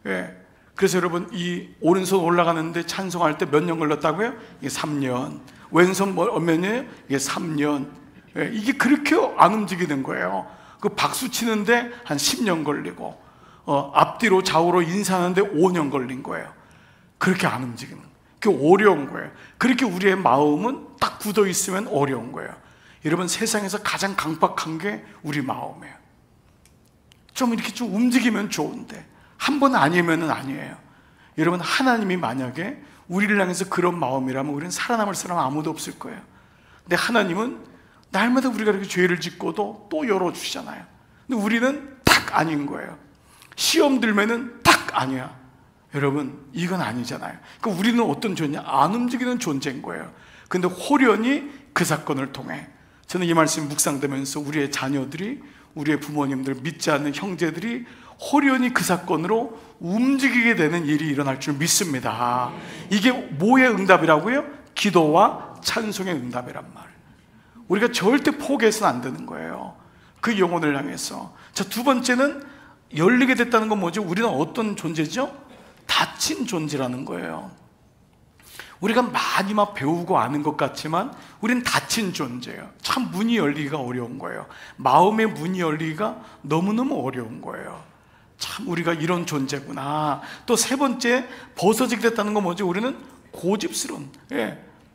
예. 그래서 여러분, 이 오른손 올라가는데 찬송할 때 몇 년 걸렸다고요? 이게 3년. 왼손 몇 년이에요? 이게 3년. 예. 이게 그렇게 안 움직이는 거예요. 그 박수 치는데 한 10년 걸리고, 앞뒤로 좌우로 인사하는데 5년 걸린 거예요. 그렇게 안 움직이는 거예요. 그게 어려운 거예요. 그렇게 우리의 마음은 딱 굳어 있으면 어려운 거예요. 여러분, 세상에서 가장 강박한 게 우리 마음이에요. 좀 이렇게 좀 움직이면 좋은데 한 번 아니면은 아니에요. 여러분, 하나님이 만약에 우리를 향해서 그런 마음이라면 우리는 살아남을 사람 아무도 없을 거예요. 근데 하나님은 날마다 우리가 이렇게 죄를 짓고도 또 열어주시잖아요. 근데 우리는 딱 아닌 거예요. 시험 들면은 딱 아니야. 여러분, 이건 아니잖아요. 그러니까 우리는 어떤 존재냐? 안 움직이는 존재인 거예요. 근데 호련히 그 사건을 통해, 저는 이 말씀 묵상되면서 우리의 자녀들이, 우리의 부모님들, 믿지 않는 형제들이 호련히 그 사건으로 움직이게 되는 일이 일어날 줄 믿습니다. 이게 뭐의 응답이라고요? 기도와 찬송의 응답이란 말. 우리가 절대 포기해서는 안 되는 거예요. 그 영혼을 향해서. 자, 두 번째는 열리게 됐다는 건 뭐죠? 우리는 어떤 존재죠? 닫힌 존재라는 거예요. 우리가 많이 막 배우고 아는 것 같지만 우리는 닫힌 존재예요. 참 문이 열리기가 어려운 거예요. 마음의 문이 열리기가 너무너무 어려운 거예요. 참 우리가 이런 존재구나. 또 세 번째, 벗어지게 됐다는 건 뭐죠? 우리는 고집스러운,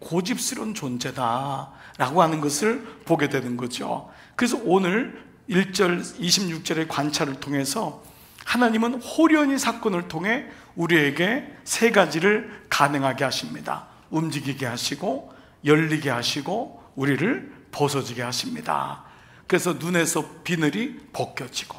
고집스러운 존재다라고 하는 것을 보게 되는 거죠. 그래서 오늘 1절 26절의 관찰을 통해서 하나님은 호련히 사건을 통해 우리에게 3가지를 가능하게 하십니다. 움직이게 하시고, 열리게 하시고, 우리를 벗어지게 하십니다. 그래서 눈에서 비늘이 벗겨지고,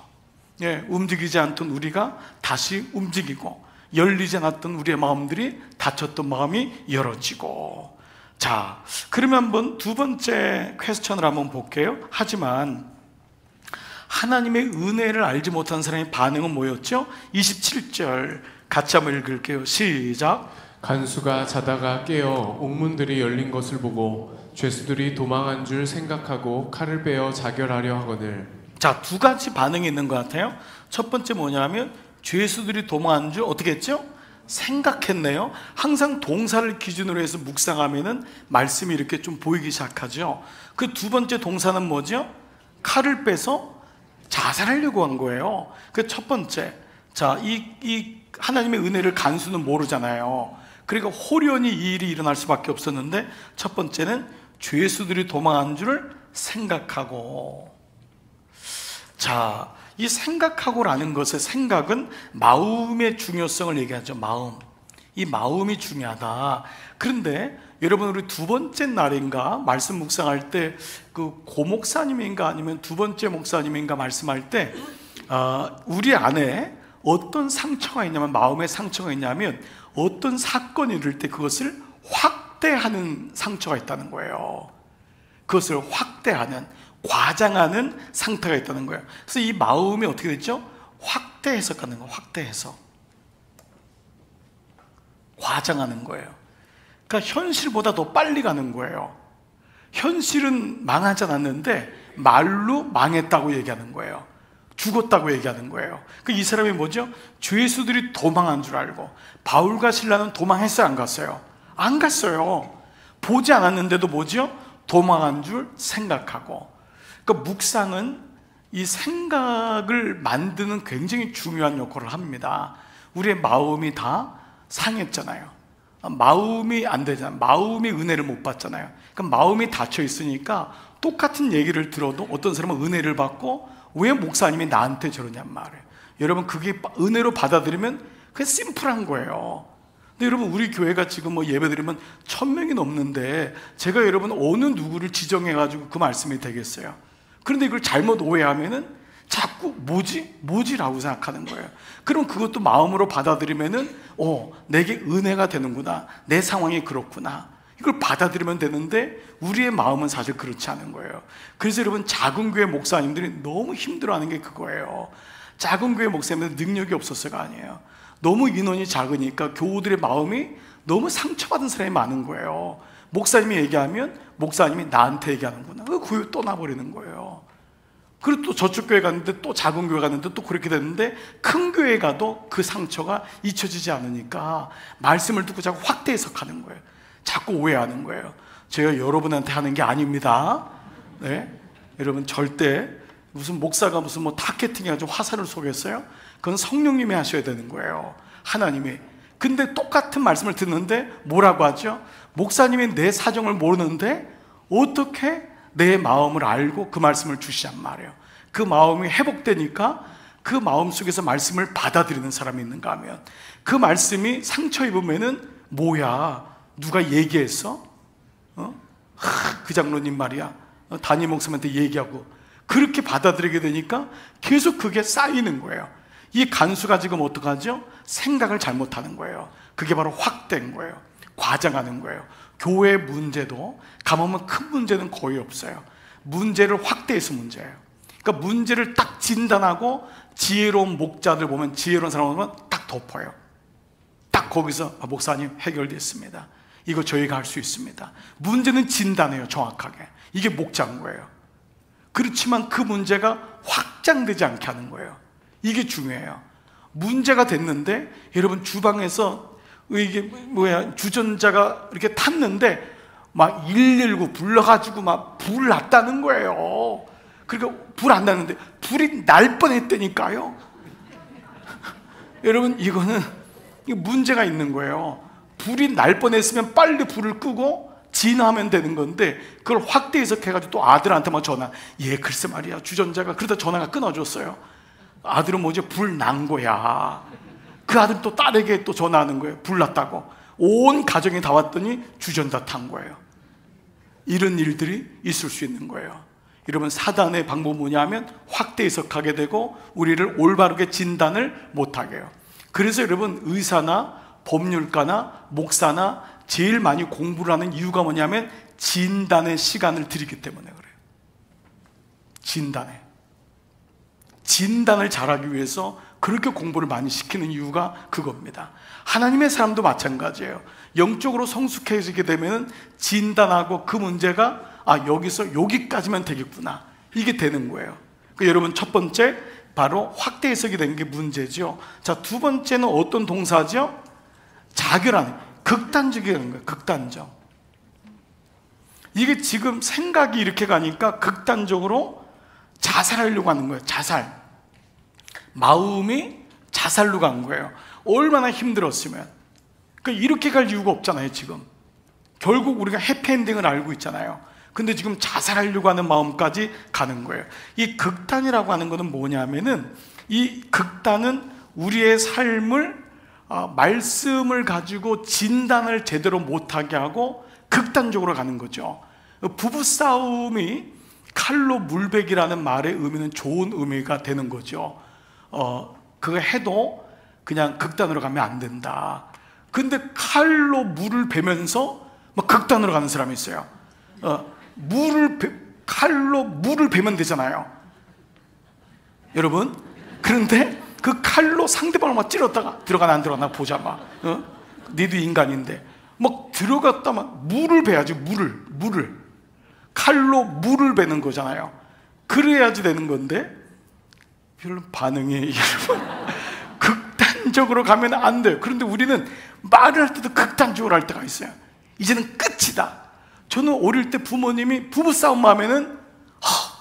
움직이지 않던 우리가 다시 움직이고, 열리지 않았던 우리의 마음들이 닫혔던 마음이 열어지고. 자, 그러면 한번 두 번째 퀘스천을 한번 볼게요. 하지만 하나님의 은혜를 알지 못한 사람의 반응은 뭐였죠? 27절 같이 한번 읽을게요. 시작. 간수가 자다가 깨어 옥문들이 열린 것을 보고 죄수들이 도망한 줄 생각하고 칼을 빼어 자결하려 하거늘. 자, 2가지 반응이 있는 것 같아요. 첫 번째 뭐냐면 죄수들이 도망한 줄 어떻게 했죠? 생각했네요. 항상 동사를 기준으로 해서 묵상하면은 말씀이 이렇게 좀 보이기 시작하죠. 그 두 번째 동사는 뭐죠? 칼을 빼서 자살하려고 한 거예요. 그 첫 번째, 자, 이 하나님의 은혜를 간수는 모르잖아요. 그러니까 호련히 이 일이 일어날 수밖에 없었는데, 첫 번째는 죄수들이 도망한 줄을 생각하고. 자, 이 생각하고라는 것의 생각은 마음의 중요성을 얘기하죠. 마음. 이 마음이 중요하다. 그런데 여러분, 우리 두 번째 날인가 말씀 묵상할 때 그 고목사님인가 아니면 두 번째 목사님인가 말씀할 때 우리 안에 어떤 상처가 있냐면, 마음의 상처가 있냐면 어떤 사건이 이럴 때 그것을 확대하는 상처가 있다는 거예요. 그것을 확대하는, 과장하는 상태가 있다는 거예요. 그래서 이 마음이 어떻게 됐죠? 확대 해석하는 거예요. 확대 해석, 과장하는 거예요. 그러니까 현실보다 더 빨리 가는 거예요. 현실은 망하지 않았는데 말로 망했다고 얘기하는 거예요. 죽었다고 얘기하는 거예요. 이 사람이 뭐죠? 죄수들이 도망한 줄 알고, 바울과 실라는 도망했어요, 안 갔어요? 안 갔어요. 보지 않았는데도 뭐죠? 도망한 줄 생각하고. 그러니까 묵상은 이 생각을 만드는 굉장히 중요한 역할을 합니다. 우리의 마음이 다 상했잖아요. 마음이 안 되잖아요. 마음이 은혜를 못 받잖아요. 그럼 마음이 닫혀 있으니까 똑같은 얘기를 들어도 어떤 사람은 은혜를 받고, 왜 목사님이 나한테 저러냔 말이에요. 여러분, 그게 은혜로 받아들이면 그게 심플한 거예요. 근데 여러분, 우리 교회가 지금 뭐 예배 드리면 1000명이 넘는데 제가 여러분 어느 누구를 지정해가지고 그 말씀이 되겠어요? 그런데 이걸 잘못 오해하면은 자꾸 뭐지라고 생각하는 거예요. 그럼 그것도 마음으로 받아들이면은 내게 은혜가 되는구나, 내 상황이 그렇구나, 이걸 받아들이면 되는데 우리의 마음은 사실 그렇지 않은 거예요. 그래서 여러분, 작은 교회 목사님들이 너무 힘들어하는 게 그거예요. 작은 교회 목사님들은 능력이 없었어가 아니에요. 너무 인원이 작으니까 교우들의 마음이 너무 상처받은 사람이 많은 거예요. 목사님이 얘기하면 목사님이 나한테 얘기하는구나, 그 교회 떠나버리는 거예요. 그리고 또 저쪽 교회 갔는데, 또 작은 교회 갔는데 또 그렇게 됐는데, 큰 교회 가도 그 상처가 잊혀지지 않으니까 말씀을 듣고 자꾸 확대 해석하는 거예요. 자꾸 오해하는 거예요. 제가 여러분한테 하는 게 아닙니다. 네? 여러분, 절대 무슨 목사가 무슨 뭐 타겟팅 해가지고 화살을 쏘겠어요? 그건 성령님이 하셔야 되는 거예요. 하나님이. 근데 똑같은 말씀을 듣는데 뭐라고 하죠? 목사님이 내 사정을 모르는데 어떻게 내 마음을 알고 그 말씀을 주시란 말이에요. 그 마음이 회복되니까 그 마음 속에서 말씀을 받아들이는 사람이 있는가 하면, 그 말씀이 상처 입으면은 뭐야, 누가 얘기했어? 그 장로님 말이야, 담임 목사님한테 얘기하고, 그렇게 받아들이게 되니까 계속 그게 쌓이는 거예요. 이 간수가 지금 어떡하죠? 생각을 잘못하는 거예요. 그게 바로 확대인 거예요. 과장하는 거예요. 교회 문제도 가보면 큰 문제는 거의 없어요. 문제를 확대해서 문제예요. 그러니까 문제를 딱 진단하고, 지혜로운 목자들 보면, 지혜로운 사람을 보면 딱 덮어요. 딱 거기서 목사님 해결됐습니다, 이거 저희가 할 수 있습니다. 문제는 진단해요, 정확하게. 이게 목자인 거예요. 그렇지만 그 문제가 확장되지 않게 하는 거예요. 이게 중요해요. 문제가 됐는데, 여러분, 주방에서 이게 주전자가 이렇게 탔는데 막 119 불러가지고 막 불 났다는 거예요. 그러니까 불 안 났는데 불이 날 뻔했다니까요. 여러분, 이거는 문제가 있는 거예요. 불이 날 뻔했으면 빨리 불을 끄고 진화하면 되는 건데, 그걸 확대 해석해가지고 또 아들한테만 전화, 글쎄 말이야, 주전자가, 그러다 전화가 끊어졌어요. 아들은 뭐지? 불 난 거야. 그 아들 또 딸에게 또 전화하는 거예요. 불 났다고. 온 가정이 다 왔더니 주전자 탄 거예요. 이런 일들이 있을 수 있는 거예요. 여러분, 사단의 방법은 뭐냐면 확대 해석하게 되고 우리를 올바르게 진단을 못하게 해요. 그래서 여러분, 의사나 법률가나 목사나 제일 많이 공부를 하는 이유가 뭐냐면 진단의 시간을 들이기 때문에 그래요. 진단을 잘하기 위해서 그렇게 공부를 많이 시키는 이유가 그겁니다. 하나님의 사람도 마찬가지예요. 영적으로 성숙해지게 되면 진단하고 그 문제가 여기서 여기까지면 되겠구나, 이게 되는 거예요. 여러분, 첫 번째 바로 확대 해석이 된 게 문제죠. 자, 두 번째는 어떤 동사죠? 자결하는, 극단적이라는 거예요. 극단적. 이게 지금 생각이 이렇게 가니까 극단적으로 자살하려고 하는 거예요. 자살. 마음이 자살로 간 거예요. 얼마나 힘들었으면. 그러니까 이렇게 갈 이유가 없잖아요. 지금 결국 우리가 해피엔딩을 알고 있잖아요. 근데 지금 자살하려고 하는 마음까지 가는 거예요. 이 극단이라고 하는 것은 뭐냐면은, 이 극단은 우리의 삶을 말씀을 가지고 진단을 제대로 못하게 하고 극단적으로 가는 거죠. 부부싸움이 칼로 물베기라는 말의 의미는 좋은 의미가 되는 거죠. 그거 해도 그냥 극단으로 가면 안 된다. 근데 칼로 물을 베면서 막 극단으로 가는 사람이 있어요. 칼로 물을 베면 되잖아요, 여러분. 그런데 그 칼로 상대방을 막 찌렀다가 들어가나 안 들어가나 보자 막. 니도 인간인데 막 들어갔다만 물을 베야지. 물을 칼로 물을 베는 거잖아요. 그래야지 되는 건데 별로 반응이 여러분 극단적으로 가면 안 돼요. 그런데 우리는 말을 할 때도 극단적으로 할 때가 있어요. 이제는 끝이다. 저는 어릴 때 부모님이 부부싸움 하면은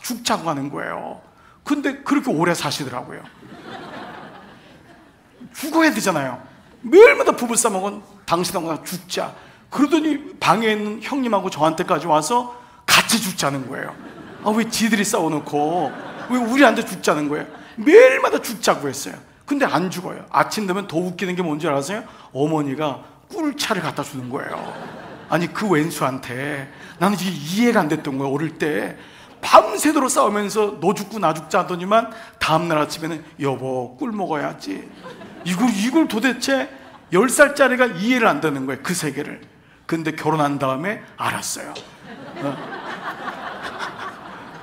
죽자고 하는 거예요. 근데 그렇게 오래 사시더라고요. 죽어야 되잖아요. 매일마다 부부싸움하고 당신하고 죽자. 그러더니 방에 있는 형님하고 저한테까지 와서 같이 죽자는 거예요. 왜 지들이 싸워놓고 왜 우리한테 죽자는 거예요? 매일마다 죽자고 했어요. 근데 안 죽어요. 아침 되면 더 웃기는 게 뭔지 아세요? 어머니가 꿀차를 갖다 주는 거예요. 아니 그 왼수한테. 나는 이게 이해가 안 됐던 거예요. 어릴 때 밤새도록 싸우면서 너 죽고 나 죽자 하더니만 다음날 아침에는 여보 꿀 먹어야지. 이걸 도대체 10살짜리가 이해를 안 되는 거예요, 그 세계를. 근데 결혼한 다음에 알았어요.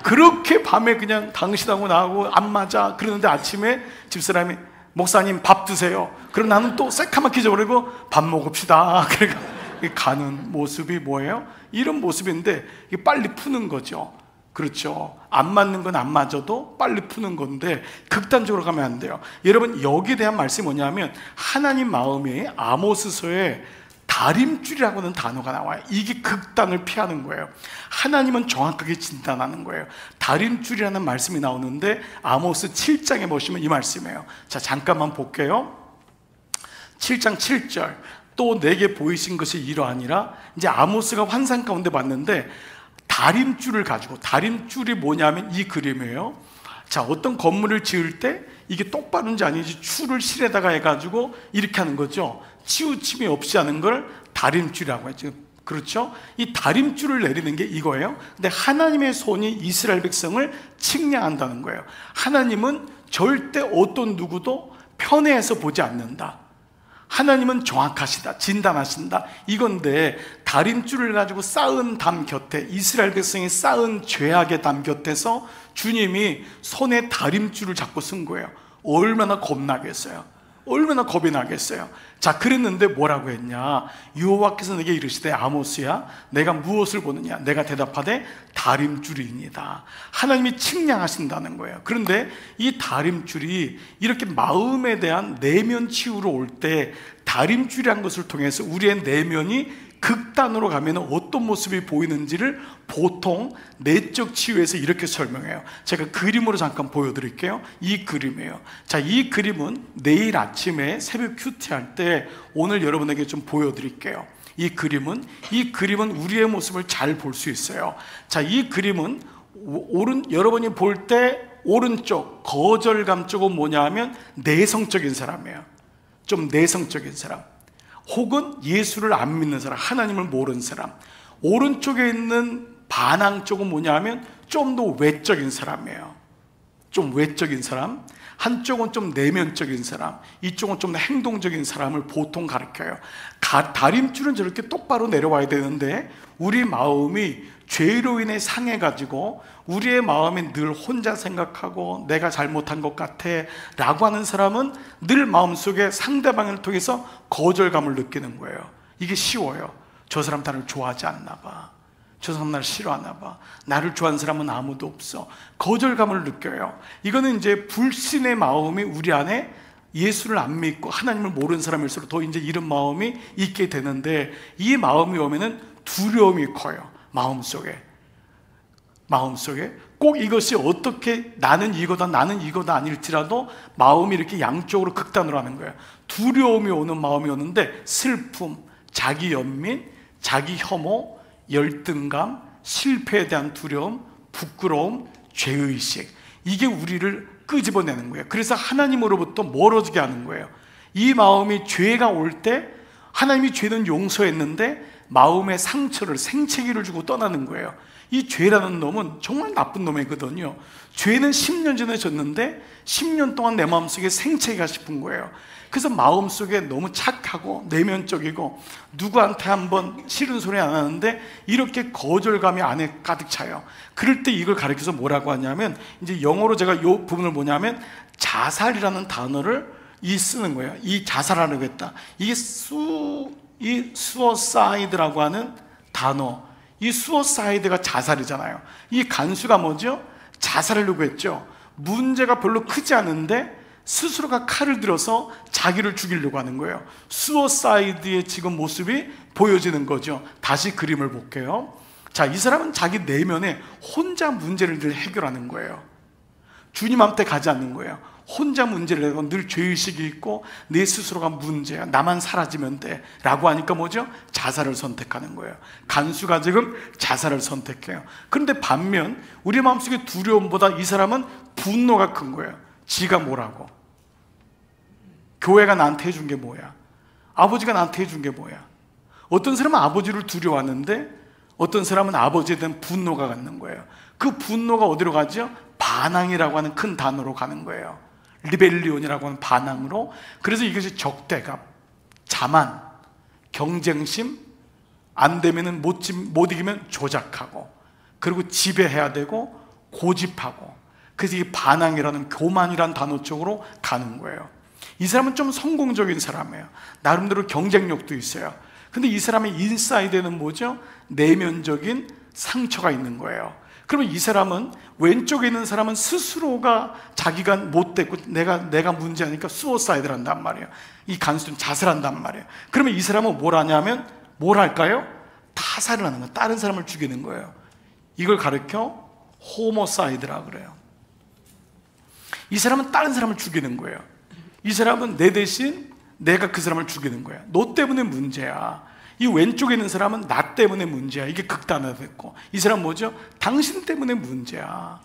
그렇게 밤에 그냥 당신하고 나하고 안 맞아. 그러는데 아침에 집사람이 목사님 밥 드세요. 그럼 나는 또 새카맣게 져버리고 밥 먹읍시다. 그러니까 가는 모습이 뭐예요? 이런 모습인데 이게 빨리 푸는 거죠. 그렇죠. 안 맞는 건 안 맞아도 빨리 푸는 건데 극단적으로 가면 안 돼요. 여러분 여기에 대한 말씀이 뭐냐면, 하나님 마음이 아모스서에 다림줄이라고 하는 단어가 나와요. 이게 극단을 피하는 거예요. 하나님은 정확하게 진단하는 거예요. 다림줄이라는 말씀이 나오는데 아모스 7장에 보시면 이 말씀이에요. 자, 잠깐만 볼게요. 7장 7절. 또 내게 보이신 것이 이러하니라. 이제 아모스가 환상 가운데 봤는데 다림줄을 가지고, 다림줄이 뭐냐면 이 그림이에요. 자, 어떤 건물을 지을 때 이게 똑바른지 아닌지 줄을 실에다가 해가지고 이렇게 하는 거죠. 치우침이 없이 하는 걸 다림줄이라고 했죠. 그렇죠? 이 다림줄을 내리는 게 이거예요. 근데 하나님의 손이 이스라엘 백성을 측량한다는 거예요. 하나님은 절대 어떤 누구도 편애해서 보지 않는다. 하나님은 정확하시다, 진단하신다, 이건데 다림줄을 가지고 쌓은 담 곁에, 이스라엘 백성이 쌓은 죄악의 담 곁에서 주님이 손에 다림줄을 잡고 쓴 거예요. 얼마나 겁나겠어요? 얼마나 겁이 나겠어요? 자, 그랬는데 뭐라고 했냐? 여호와께서 내게 이르시되 아모스야, 내가 무엇을 보느냐? 내가 대답하되 다림줄이니이다. 하나님이 측량하신다는 거예요. 그런데 이 다림줄이 이렇게 마음에 대한 내면 치유로 올 때 다림줄이란 것을 통해서 우리의 내면이 극단으로 가면 어떤 모습이 보이는지를 보통 내적 치유에서 이렇게 설명해요. 제가 그림으로 잠깐 보여드릴게요. 이 그림이에요. 자, 이 그림은 내일 아침에 새벽 큐티 할 때 오늘 여러분에게 좀 보여드릴게요. 이 그림은 우리의 모습을 잘 볼 수 있어요. 자, 이 그림은 여러분이 볼 때 오른쪽 거절감 쪽은 뭐냐 하면 내성적인 사람이에요. 좀 내성적인 사람, 혹은 예수를 안 믿는 사람, 하나님을 모르는 사람. 오른쪽에 있는 반항 쪽은 뭐냐 하면 좀 더 외적인 사람이에요. 좀 외적인 사람. 한쪽은 좀 내면적인 사람, 이쪽은 좀 행동적인 사람을 보통 가르쳐요. 다림줄은 저렇게 똑바로 내려와야 되는데 우리 마음이 죄로 인해 상해가지고 우리의 마음이 늘 혼자 생각하고 내가 잘못한 것 같아 라고 하는 사람은 늘 마음속에 상대방을 통해서 거절감을 느끼는 거예요. 이게 쉬워요. 저 사람 나를 좋아하지 않나 봐, 저 사람 나를 싫어하나 봐, 나를 좋아하는 사람은 아무도 없어. 거절감을 느껴요. 이거는 이제 불신의 마음이 우리 안에, 예수를 안 믿고 하나님을 모르는 사람일수록 더 이제 이런 마음이 있게 되는데, 이 마음이 오면은 두려움이 커요. 마음속에 꼭 이것이 어떻게 나는 이거다 아닐지라도 마음이 이렇게 양쪽으로 극단으로 하는 거예요. 두려움이 오는 마음이 오는데 슬픔, 자기 연민, 자기 혐오, 열등감, 실패에 대한 두려움, 부끄러움, 죄의식, 이게 우리를 끄집어내는 거예요. 그래서 하나님으로부터 멀어지게 하는 거예요. 이 마음이 죄가 올 때 하나님이 죄는 용서했는데 마음의 상처를, 생채기를 주고 떠나는 거예요. 이 죄라는 놈은 정말 나쁜 놈이거든요. 죄는 10년 전에 졌는데 10년 동안 내 마음속에 생채기가 싶은 거예요. 그래서 마음속에 너무 착하고 내면적이고 누구한테 한번 싫은 소리 안 하는데 이렇게 거절감이 안에 가득 차요. 그럴 때 이걸 가르쳐서 뭐라고 하냐면, 이제 영어로 제가 이 부분을 뭐냐면 자살이라는 단어를 쓰는 거예요. 이 자살하려고 했다. 이 suicide라고 하는 단어, 이 suicide가 자살이잖아요. 이 간수가 뭐죠? 자살하려고 했죠. 문제가 별로 크지 않은데 스스로가 칼을 들어서 자기를 죽이려고 하는 거예요. 수어사이드의 지금 모습이 보여지는 거죠. 다시 그림을 볼게요. 자, 이 사람은 자기 내면에 혼자 문제를 늘 해결하는 거예요. 주님한테 가지 않는 거예요. 혼자 문제를 내고 늘 죄의식이 있고 내 스스로가 문제야, 나만 사라지면 돼 라고 하니까 뭐죠? 자살을 선택하는 거예요. 간수가 지금 자살을 선택해요. 그런데 반면 우리 마음속의 두려움보다 이 사람은 분노가 큰 거예요. 지가 뭐라고? 교회가 나한테 해준 게 뭐야? 아버지가 나한테 해준 게 뭐야? 어떤 사람은 아버지를 두려워하는데 어떤 사람은 아버지에 대한 분노가 갖는 거예요. 그 분노가 어디로 가죠? 반항이라고 하는 큰 단어로 가는 거예요. 리벨리온이라고 하는 반항으로. 그래서 이것이 적대감, 자만, 경쟁심, 안 되면은 못 이기면 조작하고, 그리고 지배해야 되고 고집하고, 그래서 이 반항이라는 교만이라는 단어 쪽으로 가는 거예요. 이 사람은 좀 성공적인 사람이에요. 나름대로 경쟁력도 있어요. 근데 이 사람의 인사이드에는 뭐죠? 내면적인 상처가 있는 거예요. 그러면 이 사람은, 왼쪽에 있는 사람은 스스로가 자기가 못됐고 내가 문제하니까 수어사이드를 한단 말이에요. 이 간수는 자살한단 말이에요. 그러면 이 사람은 뭘 하냐면, 뭘 할까요? 타살을 하는 거예요. 다른 사람을 죽이는 거예요. 이걸 가르쳐 호모사이드라 그래요. 이 사람은 다른 사람을 죽이는 거예요. 이 사람은 내 대신 내가 그 사람을 죽이는 거야. 너 때문에 문제야. 이 왼쪽에 있는 사람은 나 때문에 문제야. 이게 극단화됐고, 이 사람은 뭐죠? 당신 때문에 문제야.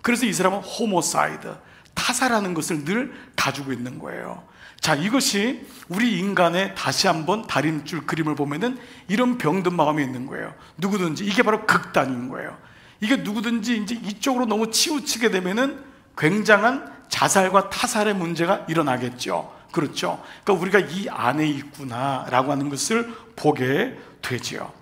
그래서 이 사람은 호모사이드, 타살하는 것을 늘 가지고 있는 거예요. 자, 이것이 우리 인간의 다시 한번 다림줄 그림을 보면은 이런 병든 마음이 있는 거예요. 누구든지. 이게 바로 극단인 거예요. 이게 누구든지 이제 이쪽으로 너무 치우치게 되면은 굉장한 자살과 타살의 문제가 일어나겠죠. 그렇죠. 그러니까 우리가 이 안에 있구나라고 하는 것을 보게 되죠.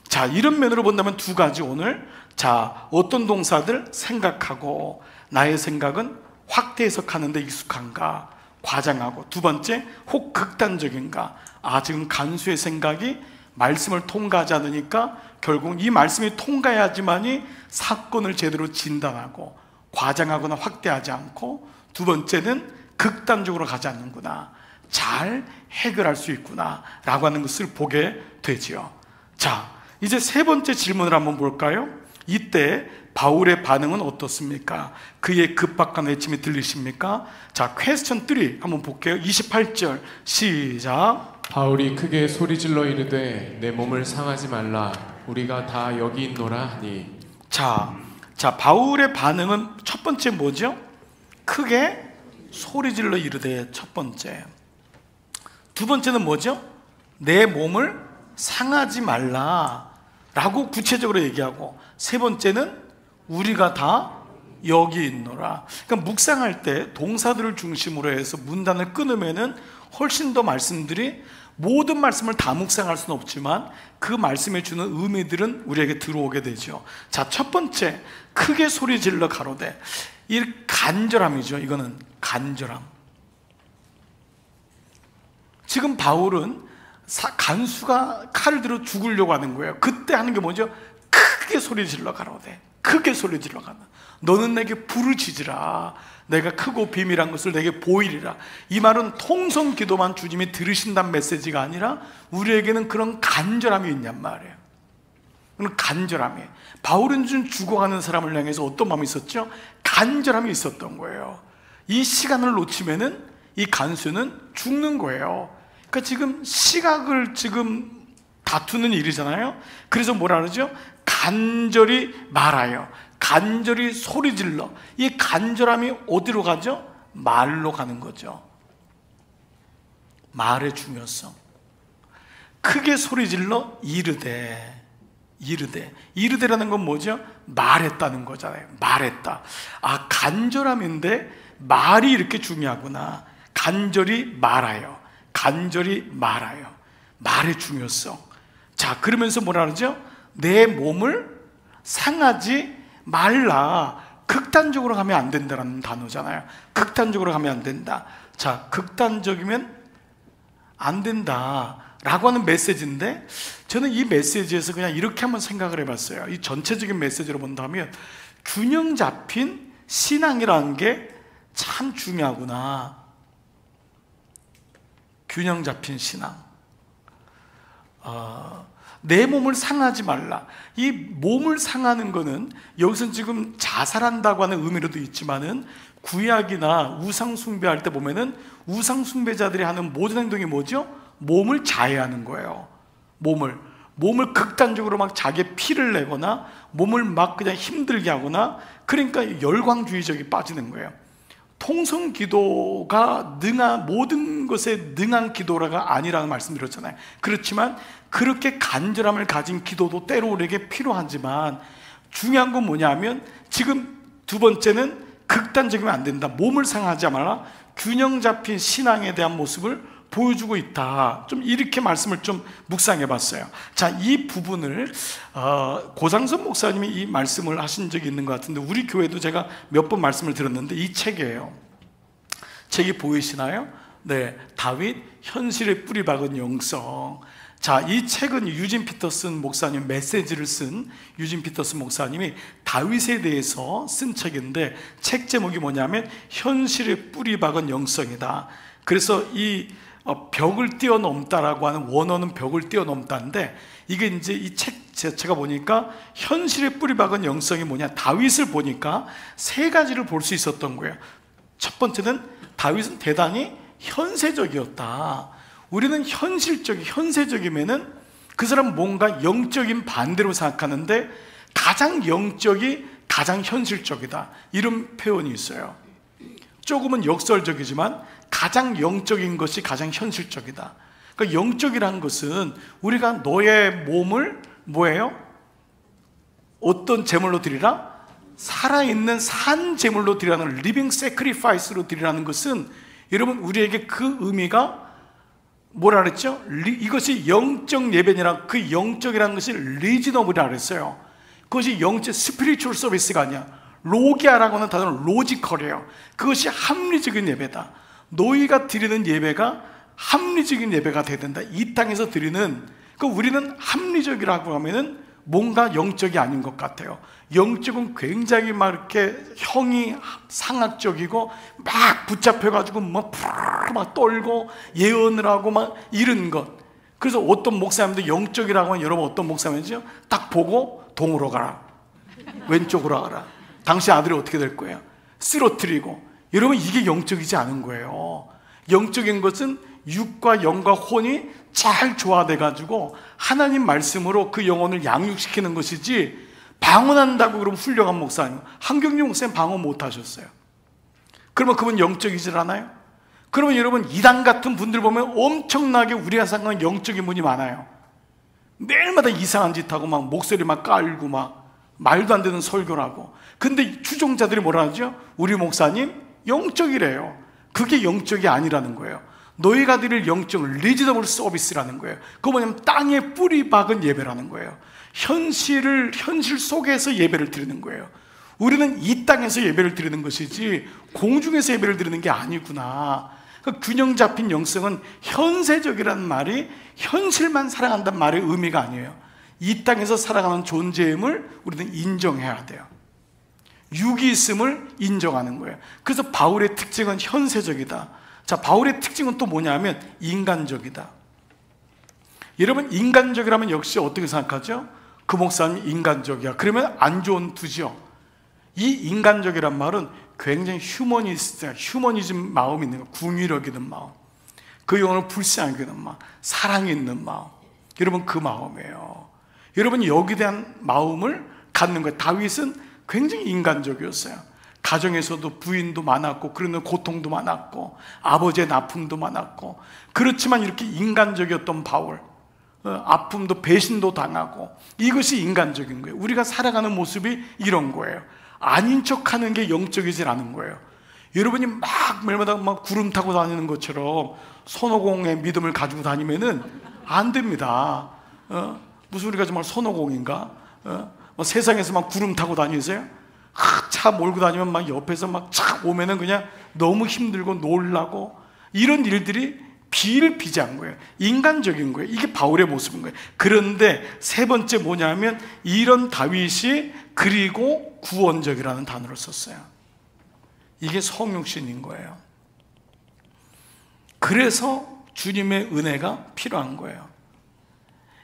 자, 이런 면으로 본다면 두 가지 오늘, 자, 어떤 동사들 생각하고 나의 생각은 확대 해석하는데 익숙한가, 과장하고, 두 번째 혹 극단적인가. 지금 간수의 생각이 말씀을 통과하지 않으니까 결국 이 말씀이 통과해야지만이 사건을 제대로 진단하고 과장하거나 확대하지 않고, 두 번째는 극단적으로 가지 않는구나, 잘 해결할 수 있구나 라고 하는 것을 보게 되지요. 자, 이제 세 번째 질문을 한번 볼까요? 이때 바울의 반응은 어떻습니까? 그의 급박한 외침이 들리십니까? 자, 퀘스천 3 한번 볼게요. 28절 시작. 바울이 크게 소리질러 이르되 내 몸을 상하지 말라, 우리가 다 여기 있노라 하니. 자, 바울의 반응은 첫 번째 뭐죠? 크게 소리질러 이르되, 첫 번째. 두 번째는 뭐죠? 내 몸을 상하지 말라 라고 구체적으로 얘기하고, 세 번째는 우리가 다 여기 있노라. 그러니까 묵상할 때 동사들을 중심으로 해서 문단을 끊으면은 훨씬 더 말씀들이, 모든 말씀을 다 묵상할 수는 없지만 그 말씀에 주는 의미들은 우리에게 들어오게 되죠. 자, 첫 번째, 크게 소리 질러 가로되. 이 간절함이죠. 이거는 간절함. 지금 바울은 간수가 칼을 들어 죽으려고 하는 거예요. 그때 하는 게 뭐죠? 크게 소리 질러 가로되. 크게 소리 질러 가라. 너는 내게 부르짖으라. 내가 크고 비밀한 것을 내게 보이리라. 이 말은 통성 기도만 주님이 들으신다는 메시지가 아니라 우리에게는 그런 간절함이 있냔 말이에요. 그런 간절함이. 바울은 좀 죽어가는 사람을 향해서 어떤 마음이 있었죠? 간절함이 있었던 거예요. 이 시간을 놓치면은 이 간수는 죽는 거예요. 그러니까 지금 시각을 지금 다투는 일이잖아요. 그래서 뭐라 그러죠? 간절히 말하여, 간절히 소리질러. 이 간절함이 어디로 가죠? 말로 가는 거죠. 말의 중요성. 크게 소리질러 이르되. 이르되라는 건 뭐죠? 말했다는 거잖아요. 말했다. 아, 간절함인데 말이 이렇게 중요하구나. 간절히 말하여. 말의 중요성. 자, 그러면서 뭐라 그러죠? 내 몸을 상하지 말라. 극단적으로 가면 안 된다는 단어잖아요. 극단적으로 가면 안 된다. 자, 극단적이면 안 된다 라고 하는 메시지인데, 저는 이 메시지에서 그냥 이렇게 한번 생각을 해봤어요. 이 전체적인 메시지로 본다면 균형 잡힌 신앙이라는 게 참 중요하구나. 균형 잡힌 신앙. 내 몸을 상하지 말라. 이 몸을 상하는 거는 여기서 지금 자살한다고 하는 의미로도 있지만은, 구약이나 우상 숭배할 때 보면은 우상 숭배자들이 하는 모든 행동이 뭐죠? 몸을 자해하는 거예요. 몸을 극단적으로 막 자기의 피를 내거나 몸을 막 그냥 힘들게 하거나, 그러니까 열광주의적이 빠지는 거예요. 통성 기도가 모든 것에 능한 기도가 아니라는 말씀드렸잖아요. 그렇지만 그렇게 간절함을 가진 기도도 때로 우리에게 필요하지만, 중요한 건 뭐냐면 지금 두 번째는 극단적이면 안 된다. 몸을 상하지 말라. 균형 잡힌 신앙에 대한 모습을 보여주고 있다. 좀 이렇게 말씀을 좀 묵상해 봤어요. 자, 이 부분을 고상선 목사님이 이 말씀을 하신 적이 있는 것 같은데, 우리 교회도 제가 몇 번 말씀을 들었는데 이 책이에요. 책이 보이시나요? 네, 다윗 현실에 뿌리 박은 영성. 자, 이 책은 유진 피터슨 목사님, 메시지를 쓴 유진 피터슨 목사님이 다윗에 대해서 쓴 책인데, 책 제목이 뭐냐면 현실에 뿌리 박은 영성이다. 그래서 이 벽을 뛰어넘다라고 하는 원어는 벽을 뛰어넘다인데, 이게 이제 이 책 제가 보니까 현실에 뿌리 박은 영성이 뭐냐, 다윗을 보니까 세 가지를 볼 수 있었던 거예요. 첫 번째는 다윗은 대단히 현세적이었다. 우리는 현세적이면은 그 사람은 뭔가 영적인 반대로 생각하는데, 가장 영적이 가장 현실적이다, 이런 표현이 있어요. 조금은 역설적이지만 가장 영적인 것이 가장 현실적이다. 그러니까 영적이라는 것은 우리가 너의 몸을 뭐예요? 어떤 제물로 드리라? 살아있는 산 제물로 드리라는, 리빙 세크리파이스로 드리라는 것은, 여러분 우리에게 그 의미가 뭐라 그랬죠? 이것이 영적 예배니라. 그 영적이라는 것이 리즈너블이라 그랬어요. 그것이 영적 스피리추얼 서비스가 아니야. 로기아라고 하는 단어는 로지컬이에요. 그것이 합리적인 예배다. 너희가 드리는 예배가 합리적인 예배가 돼야 된다. 이 땅에서 드리는, 우리는 합리적이라고 하면은 뭔가 영적이 아닌 것 같아요. 영적은 굉장히 막 이렇게 형이 상학적이고 막 붙잡혀가지고 막 떨고 예언을 하고 막 이런 것. 그래서 어떤 목사님들 영적이라고 하면, 여러분 어떤 목사님이죠? 딱 보고 동으로 가라, 왼쪽으로 가라. 당신 아들이 어떻게 될 거예요? 쓰러뜨리고. 여러분 이게 영적이지 않은 거예요. 영적인 것은 육과 영과 혼이 잘 조화돼가지고 하나님 말씀으로 그 영혼을 양육시키는 것이지, 방언한다고 그러면 훌륭한 목사님, 한경영 목사님 방언 못하셨어요. 그러면 그분 영적이질 않아요? 그러면 여러분 이단 같은 분들 보면 엄청나게 우리가 생각하는 영적인 분이 많아요. 매일마다 이상한 짓 하고 막 목소리 막 깔고 막 말도 안 되는 설교를 하고. 근데 추종자들이 뭐라 하죠? 우리 목사님 영적이래요. 그게 영적이 아니라는 거예요. 너희가 드릴 영적 리즈너블 서비스라는 거예요. 그거 뭐냐면 땅에 뿌리 박은 예배라는 거예요. 현실 속에서 예배를 드리는 거예요. 우리는 이 땅에서 예배를 드리는 것이지 공중에서 예배를 드리는 게 아니구나. 그 균형 잡힌 영성은 현세적이라는 말이 현실만 살아간다는 말의 의미가 아니에요. 이 땅에서 살아가는 존재임을 우리는 인정해야 돼요. 육이 있음을 인정하는 거예요. 그래서 바울의 특징은 현세적이다. 자, 바울의 특징은 또 뭐냐면 인간적이다. 여러분 인간적이라면 역시 어떻게 생각하죠? 그 목사님 인간적이야. 그러면 안 좋은 투지요. 이 인간적이란 말은 굉장히 휴머니즘 마음이 있는 거예요. 궁유력 있는 마음, 그 영혼을 불쌍히 여기는 마음, 사랑이 있는 마음. 여러분 그 마음이에요. 여러분이 여기에 대한 마음을 갖는 거예요. 다윗은 굉장히 인간적이었어요. 가정에서도 부인도 많았고, 그러는 고통도 많았고, 아버지의 아픔도 많았고, 그렇지만 이렇게 인간적이었던 바울, 아픔도 배신도 당하고, 이것이 인간적인 거예요. 우리가 살아가는 모습이 이런 거예요. 아닌 척하는 게 영적이질 않은 거예요. 여러분이 막 매일마다 막 구름 타고 다니는 것처럼 손오공의 믿음을 가지고 다니면은 안 됩니다. 무슨 우리가 정말 손오공인가? 뭐 세상에서 막 구름 타고 다니세요? 차 몰고 다니면 막 옆에서 막 착 오면은 그냥 너무 힘들고 놀라고, 이런 일들이 비일비재한 거예요. 인간적인 거예요. 이게 바울의 모습인 거예요. 그런데 세 번째 뭐냐면, 이런 다윗이 그리고 구원적이라는 단어를 썼어요. 이게 성육신인 거예요. 그래서 주님의 은혜가 필요한 거예요.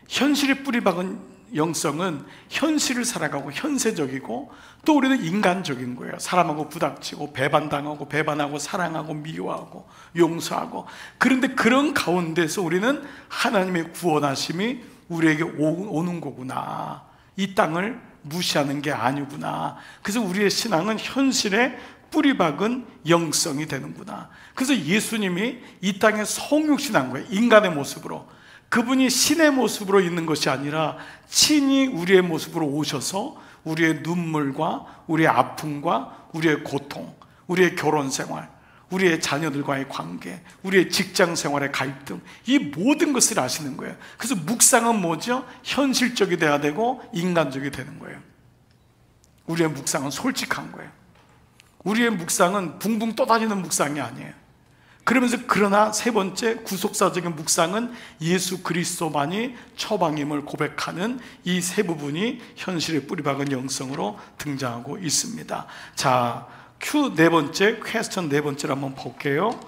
현실에 뿌리 박은 영성은 현실을 살아가고 현세적이고, 또 우리는 인간적인 거예요. 사람하고 부닥치고 배반당하고 배반하고 사랑하고 미워하고 용서하고. 그런데 그런 가운데서 우리는 하나님의 구원하심이 우리에게 오는 거구나, 이 땅을 무시하는 게 아니구나. 그래서 우리의 신앙은 현실에 뿌리 박은 영성이 되는구나. 그래서 예수님이 이 땅에 성육신한 거예요. 인간의 모습으로. 그분이 신의 모습으로 있는 것이 아니라 친히 우리의 모습으로 오셔서 우리의 눈물과 우리의 아픔과 우리의 고통, 우리의 결혼 생활, 우리의 자녀들과의 관계, 우리의 직장 생활의 갈등, 이 모든 것을 아시는 거예요. 그래서 묵상은 뭐죠? 현실적이 돼야 되고 인간적이 되는 거예요. 우리의 묵상은 솔직한 거예요. 우리의 묵상은 붕붕 떠다니는 묵상이 아니에요. 그러면서 그러나 세 번째 구속사적인 묵상은 예수 그리스도만이 처방임을 고백하는 이 세 부분이 현실에 뿌리박은 영성으로 등장하고 있습니다. 자, 큐 네 번째, 퀘스천 네 번째를 한번 볼게요.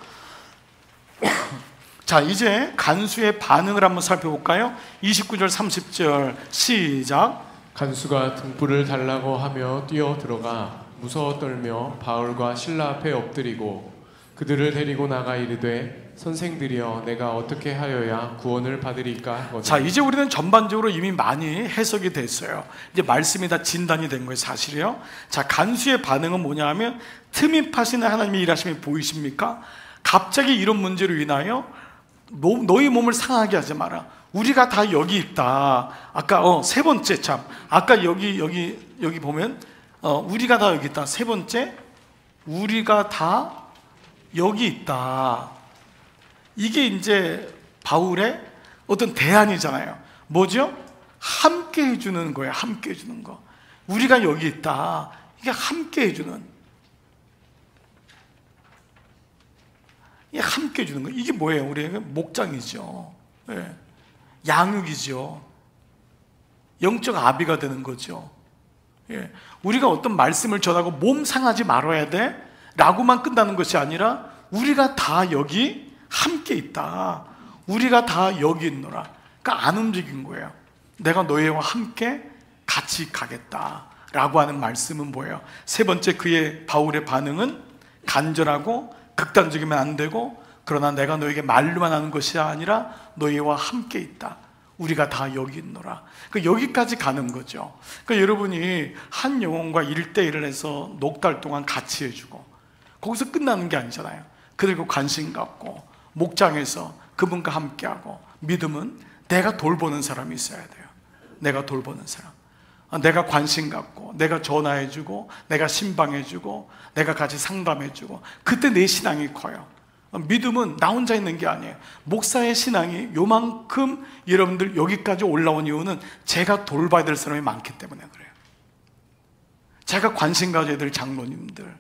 자, 이제 간수의 반응을 한번 살펴볼까요? 29절 30절 시작. 간수가 등불을 달라고 하며 뛰어 들어가 무서워 떨며 바울과 실라 앞에 엎드리고 그들을 데리고 나가 이르되 선생들이여 내가 어떻게 하여야 구원을 받으리까 하거든. 자, 이제 우리는 전반적으로 이미 많이 해석이 됐어요. 이제 말씀이 다 진단이 된 거예요, 사실이요. 자, 간수의 반응은 뭐냐 하면, 틈입하시는 하나님의 일하심이 보이십니까? 갑자기 이런 문제로 인하여 너희 몸을 상하게 하지 마라, 우리가 다 여기 있다. 아까 세 번째, 참 아까 여기 보면 우리가 다 여기 있다. 세 번째, 우리가 다 여기 있다. 이게 이제 바울의 어떤 대안이잖아요. 뭐죠? 함께 해주는 거예요. 함께 해주는 거. 우리가 여기 있다. 이게 함께 해주는, 이게 함께 해주는 거. 이게 뭐예요? 우리에게 목장이죠. 네. 양육이죠. 영적 아비가 되는 거죠. 예. 우리가 어떤 말씀을 전하고 몸 상하지 말아야 돼 라고만 끝나는 것이 아니라, 우리가 다 여기 함께 있다. 우리가 다 여기 있노라. 그러니까 안 움직인 거예요. 내가 너희와 함께 같이 가겠다 라고 하는 말씀은 뭐예요? 세 번째, 그의 바울의 반응은 간절하고 극단적이면 안 되고, 그러나 내가 너에게 말로만 하는 것이 아니라 너희와 함께 있다. 우리가 다 여기 있노라. 그러니까 여기까지 가는 거죠. 그러니까 여러분이 한 영혼과 1대1을 해서 넉 달 동안 같이 해주고 거기서 끝나는 게 아니잖아요. 그리고 관심 갖고 목장에서 그분과 함께하고, 믿음은 내가 돌보는 사람이 있어야 돼요. 내가 돌보는 사람, 내가 관심 갖고, 내가 전화해주고, 내가 신방해주고, 내가 같이 상담해주고, 그때 내 신앙이 커요. 믿음은 나 혼자 있는 게 아니에요. 목사의 신앙이 요만큼 여러분들 여기까지 올라온 이유는 제가 돌봐야 될 사람이 많기 때문에 그래요. 제가 관심 가져야 될 장로님들,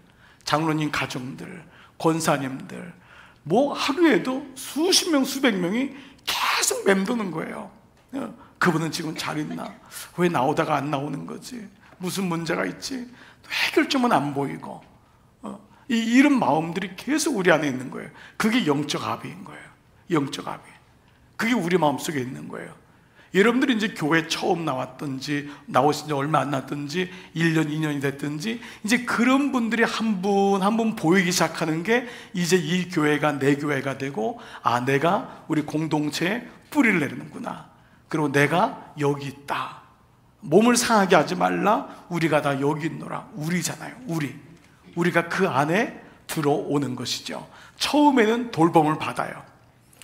장로님 가정들, 권사님들, 뭐 하루에도 수십 명, 수백 명이 계속 맴도는 거예요. 그분은 지금 잘 있나? 왜 나오다가 안 나오는 거지? 무슨 문제가 있지? 해결점은 안 보이고, 이런 마음들이 계속 우리 안에 있는 거예요. 그게 영적 아비인 거예요. 영적 아비. 그게 우리 마음속에 있는 거예요. 여러분들이 이제 교회 처음 나왔든지 나오신 지 얼마 안 났든지 1년, 2년이 됐든지, 이제 그런 분들이 한 분 한 분 보이기 시작하는 게 이제 이 교회가 내 교회가 되고, 내가 우리 공동체에 뿌리를 내리는구나. 그리고 내가 여기 있다 몸을 상하게 하지 말라. 우리가 다 여기 있노라. 우리잖아요. 우리가 그 안에 들어오는 것이죠. 처음에는 돌봄을 받아요.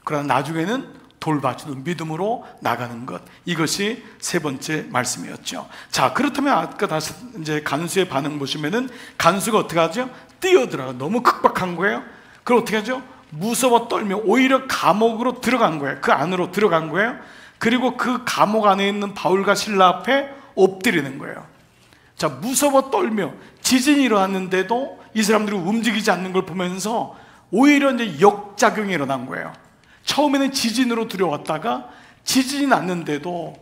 그러나 나중에는 돌봐주는 믿음으로 나가는 것, 이것이 세 번째 말씀이었죠. 자, 그렇다면 아까 다시 이제 간수의 반응 보시면은 간수가 어떻게 하죠? 뛰어들어가. 너무 급박한 거예요. 그럼 어떻게 하죠? 무서워 떨며 오히려 감옥으로 들어간 거예요. 그 안으로 들어간 거예요. 그리고 그 감옥 안에 있는 바울과 실라 앞에 엎드리는 거예요. 자, 무서워 떨며 지진이 일어났는데도 이 사람들이 움직이지 않는 걸 보면서 오히려 이제 역작용이 일어난 거예요. 처음에는 지진으로 두려웠다가 지진이 났는데도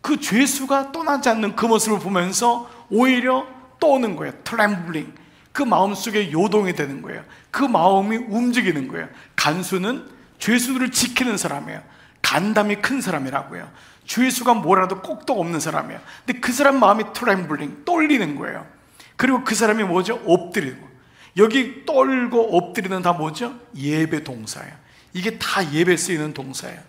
그 죄수가 떠나지 않는 그 모습을 보면서 오히려 떠오는 거예요. 트램블링. 그 마음속에 요동이 되는 거예요. 그 마음이 움직이는 거예요. 간수는 죄수들을 지키는 사람이에요. 간담이 큰 사람이라고요. 죄수가 뭐라도 꼭똑 없는 사람이에요. 근데 그 사람 마음이 트램블링, 떨리는 거예요. 그리고 그 사람이 뭐죠? 엎드리고. 여기 떨고 엎드리는 다 뭐죠? 예배 동사예요. 이게 다 예배 쓰이는 동사예요.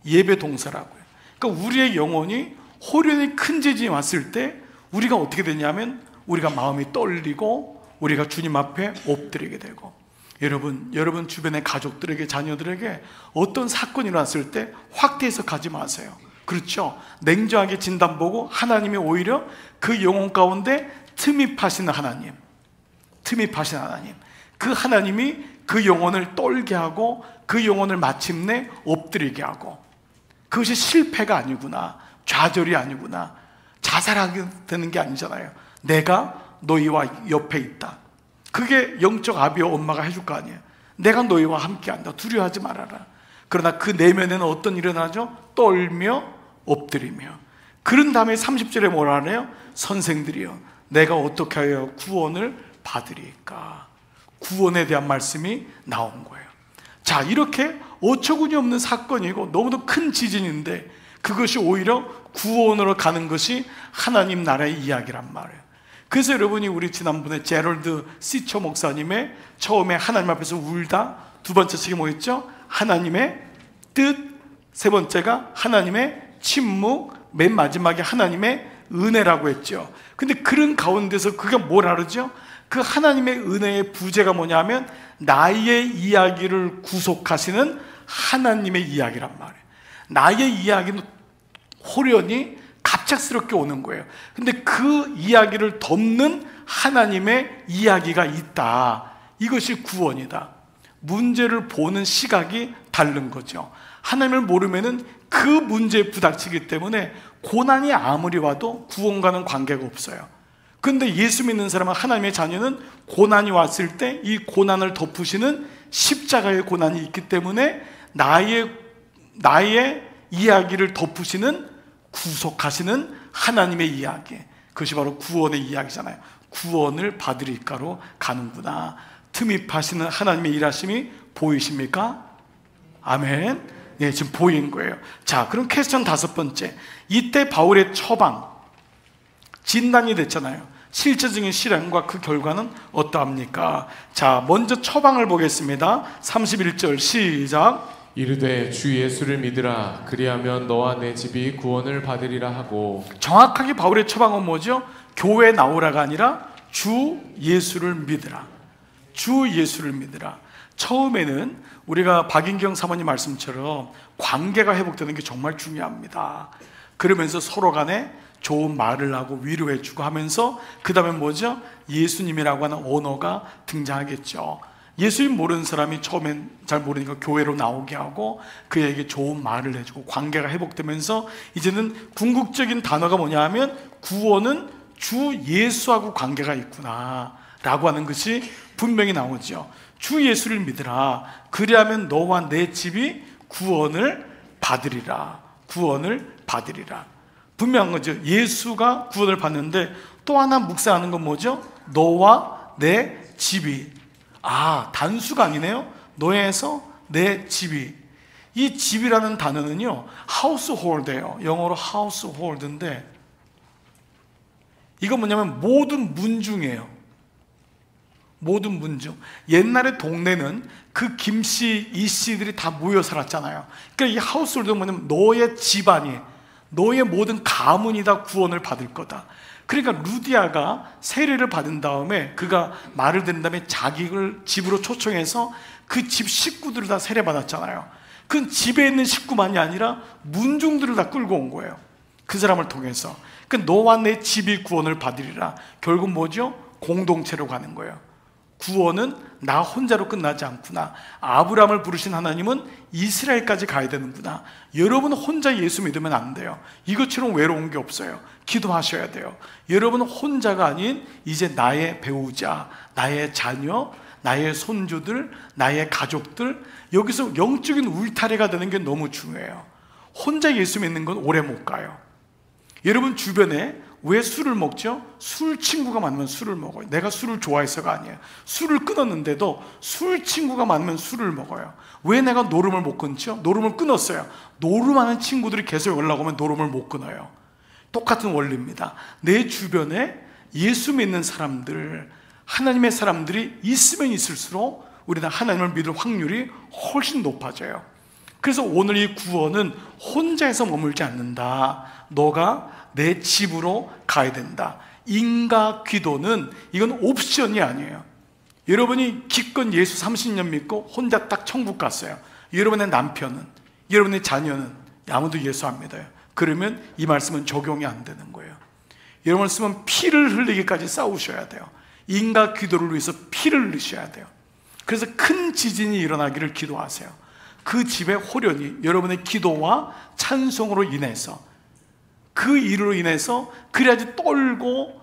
예배 동사라고요. 그러니까 우리의 영혼이 호련히 큰 지진이 왔을 때 우리가 어떻게 되냐면 우리가 마음이 떨리고 우리가 주님 앞에 엎드리게 되고. 여러분 주변의 가족들에게, 자녀들에게 어떤 사건이 일어났을 때 확대해서 가지 마세요. 그렇죠? 냉정하게 진단보고 하나님이 오히려 그 영혼 가운데 틈입하시는 하나님, 그 하나님이 그 영혼을 떨게 하고 그 영혼을 마침내 엎드리게 하고, 그것이 실패가 아니구나, 좌절이 아니구나, 자살하게 되는 게 아니잖아요. 내가 너희와 옆에 있다. 그게 영적 아비와 엄마가 해줄 거 아니에요. 내가 너희와 함께한다. 두려워하지 말아라. 그러나 그 내면에는 어떤 일이 일어나죠? 떨며 엎드리며. 그런 다음에 30절에 뭐라 하네요? 선생들이여, 내가 어떻게 하여 구원을 받으리까? 구원에 대한 말씀이 나온 거예요. 자, 이렇게 어처구니 없는 사건이고 너무도 큰 지진인데 그것이 오히려 구원으로 가는 것이 하나님 나라의 이야기란 말이에요. 그래서 여러분이 우리 지난번에 제럴드 시처 목사님의 처음에 하나님 앞에서 울다, 두 번째 책이 뭐였죠? 하나님의 뜻, 세 번째가 하나님의 침묵, 맨 마지막에 하나님의 은혜라고 했죠. 근데 그런 가운데서 그게 뭐라 그러죠? 그 하나님의 은혜의 부재가 뭐냐면 나의 이야기를 구속하시는 하나님의 이야기란 말이에요. 나의 이야기는 호련히 갑작스럽게 오는 거예요. 근데 그 이야기를 덮는 하나님의 이야기가 있다. 이것이 구원이다. 문제를 보는 시각이 다른 거죠. 하나님을 모르면은 그 문제에 부닥치기 때문에 고난이 아무리 와도 구원과는 관계가 없어요. 그런데 예수 믿는 사람은, 하나님의 자녀는 고난이 왔을 때 이 고난을 덮으시는 십자가의 고난이 있기 때문에 나의 이야기를 덮으시는, 구속하시는 하나님의 이야기, 그것이 바로 구원의 이야기잖아요. 구원을 받으리까로 가는구나. 틈입하시는 하나님의 일하심이 보이십니까? 아멘. 네, 지금 보인 거예요. 자, 그럼 퀘스천 다섯 번째. 이때 바울의 처방, 진단이 됐잖아요. 실제적인 실행과 그 결과는 어떠합니까? 자, 먼저 처방을 보겠습니다. 31절 시작. 이르되 주 예수를 믿으라. 그리하면 너와 내 집이 구원을 받으리라 하고. 정확하게 바울의 처방은 뭐죠? 교회 나오라가 아니라 주 예수를 믿으라. 주 예수를 믿으라. 처음에는 우리가 박인경 사모님 말씀처럼 관계가 회복되는 게 정말 중요합니다. 그러면서 서로 간에 좋은 말을 하고 위로해주고 하면서 그 다음에 뭐죠? 예수님이라고 하는 언어가 등장하겠죠. 예수님 모르는 사람이 처음엔 잘 모르니까 교회로 나오게 하고 그에게 좋은 말을 해주고 관계가 회복되면서 이제는 궁극적인 단어가 뭐냐 하면 구원은 주 예수하고 관계가 있구나 라고 하는 것이 분명히 나오죠. 주 예수를 믿으라. 그리하면 너와 내 집이 구원을 받으리라. 구원을 받으리라. 분명한 거죠. 예수가 구원을 받는데 또 하나 묵상하는 건 뭐죠? 너와 내 집이. 아, 단수가 아니네요. 너에서 내 집이. 이 집이라는 단어는요, household예요. 영어로 household인데 이건 뭐냐면 모든 문중이에요. 모든 문중. 옛날에 동네는 그 김씨, 이씨들이 다 모여 살았잖아요. 그러니까 이 하우스홀드는 뭐냐면 너의 집안이, 너의 모든 가문이 다 구원을 받을 거다. 그러니까 루디아가 세례를 받은 다음에 그가 말을 듣는 다음에 자기를 집으로 초청해서 그 집 식구들을 다 세례 받았잖아요. 그 집에 있는 식구만이 아니라 문중들을 다 끌고 온 거예요. 그 사람을 통해서. 그 너와 내 집이 구원을 받으리라. 결국 뭐죠? 공동체로 가는 거예요. 구원은 나 혼자로 끝나지 않구나. 아브라함을 부르신 하나님은 이스라엘까지 가야 되는구나. 여러분 혼자 예수 믿으면 안 돼요. 이것처럼 외로운 게 없어요. 기도하셔야 돼요. 여러분 혼자가 아닌 이제 나의 배우자, 나의 자녀, 나의 손주들, 나의 가족들, 여기서 영적인 울타리가 되는 게 너무 중요해요. 혼자 예수 믿는 건 오래 못 가요. 여러분 주변에 왜 술을 먹죠? 술 친구가 많으면 술을 먹어요. 내가 술을 좋아해서가 아니에요. 술을 끊었는데도 술 친구가 많으면 술을 먹어요. 왜 내가 노름을 못 끊죠? 노름을 끊었어요. 노름하는 친구들이 계속 연락 오면 노름을 못 끊어요. 똑같은 원리입니다. 내 주변에 예수 믿는 사람들, 하나님의 사람들이 있으면 있을수록 우리는 하나님을 믿을 확률이 훨씬 높아져요. 그래서 오늘 이 구원은 혼자서 머물지 않는다. 너가 내 집으로 가야 된다. 인과 기도는 이건 옵션이 아니에요. 여러분이 기껏 예수 30년 믿고 혼자 딱 천국 갔어요. 여러분의 남편은, 여러분의 자녀는 아무도 예수 안 믿어요. 그러면 이 말씀은 적용이 안 되는 거예요. 여러분 쓰면 피를 흘리기까지 싸우셔야 돼요. 인과 기도를 위해서 피를 흘리셔야 돼요. 그래서 큰 지진이 일어나기를 기도하세요. 그 집의 호련이 여러분의 기도와 찬송으로 인해서, 그 일로 인해서 그래야지 떨고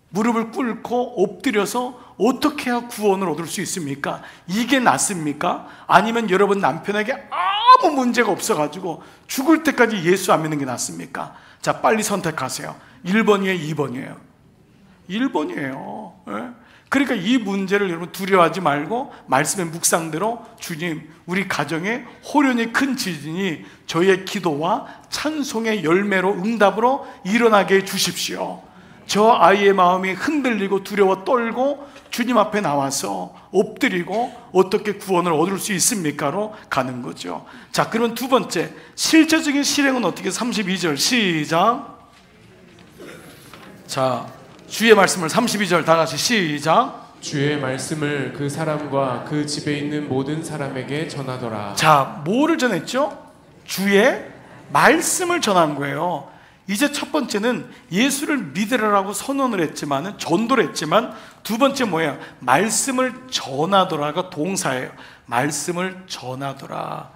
무릎을 꿇고 엎드려서 어떻게 해야 구원을 얻을 수 있습니까? 이게 낫습니까? 아니면 여러분 남편에게 아무 문제가 없어가지고 죽을 때까지 예수 안 믿는 게 낫습니까? 자, 빨리 선택하세요. 1번이에요, 2번이에요? 1번이에요. 그러니까 이 문제를 여러분 두려워하지 말고 말씀의 묵상대로 주님, 우리 가정에 호련히 큰 지진이 저희의 기도와 찬송의 열매로 응답으로 일어나게 해 주십시오. 저 아이의 마음이 흔들리고 두려워 떨고 주님 앞에 나와서 엎드리고 어떻게 구원을 얻을 수 있습니까로 가는 거죠. 자, 그러면 두 번째, 실제적인 실행은 어떻게? 32절 시작. 자, 주의 말씀을 32절 다 같이 시작. 주의 말씀을 그 사람과 그 집에 있는 모든 사람에게 전하더라. 자, 뭐를 전했죠? 주의 말씀을 전한 거예요. 이제 첫 번째는 예수를 믿으라고 선언을 했지만, 전도를 했지만, 두 번째 뭐예요? 말씀을 전하더라가 동사예요. 말씀을 전하더라.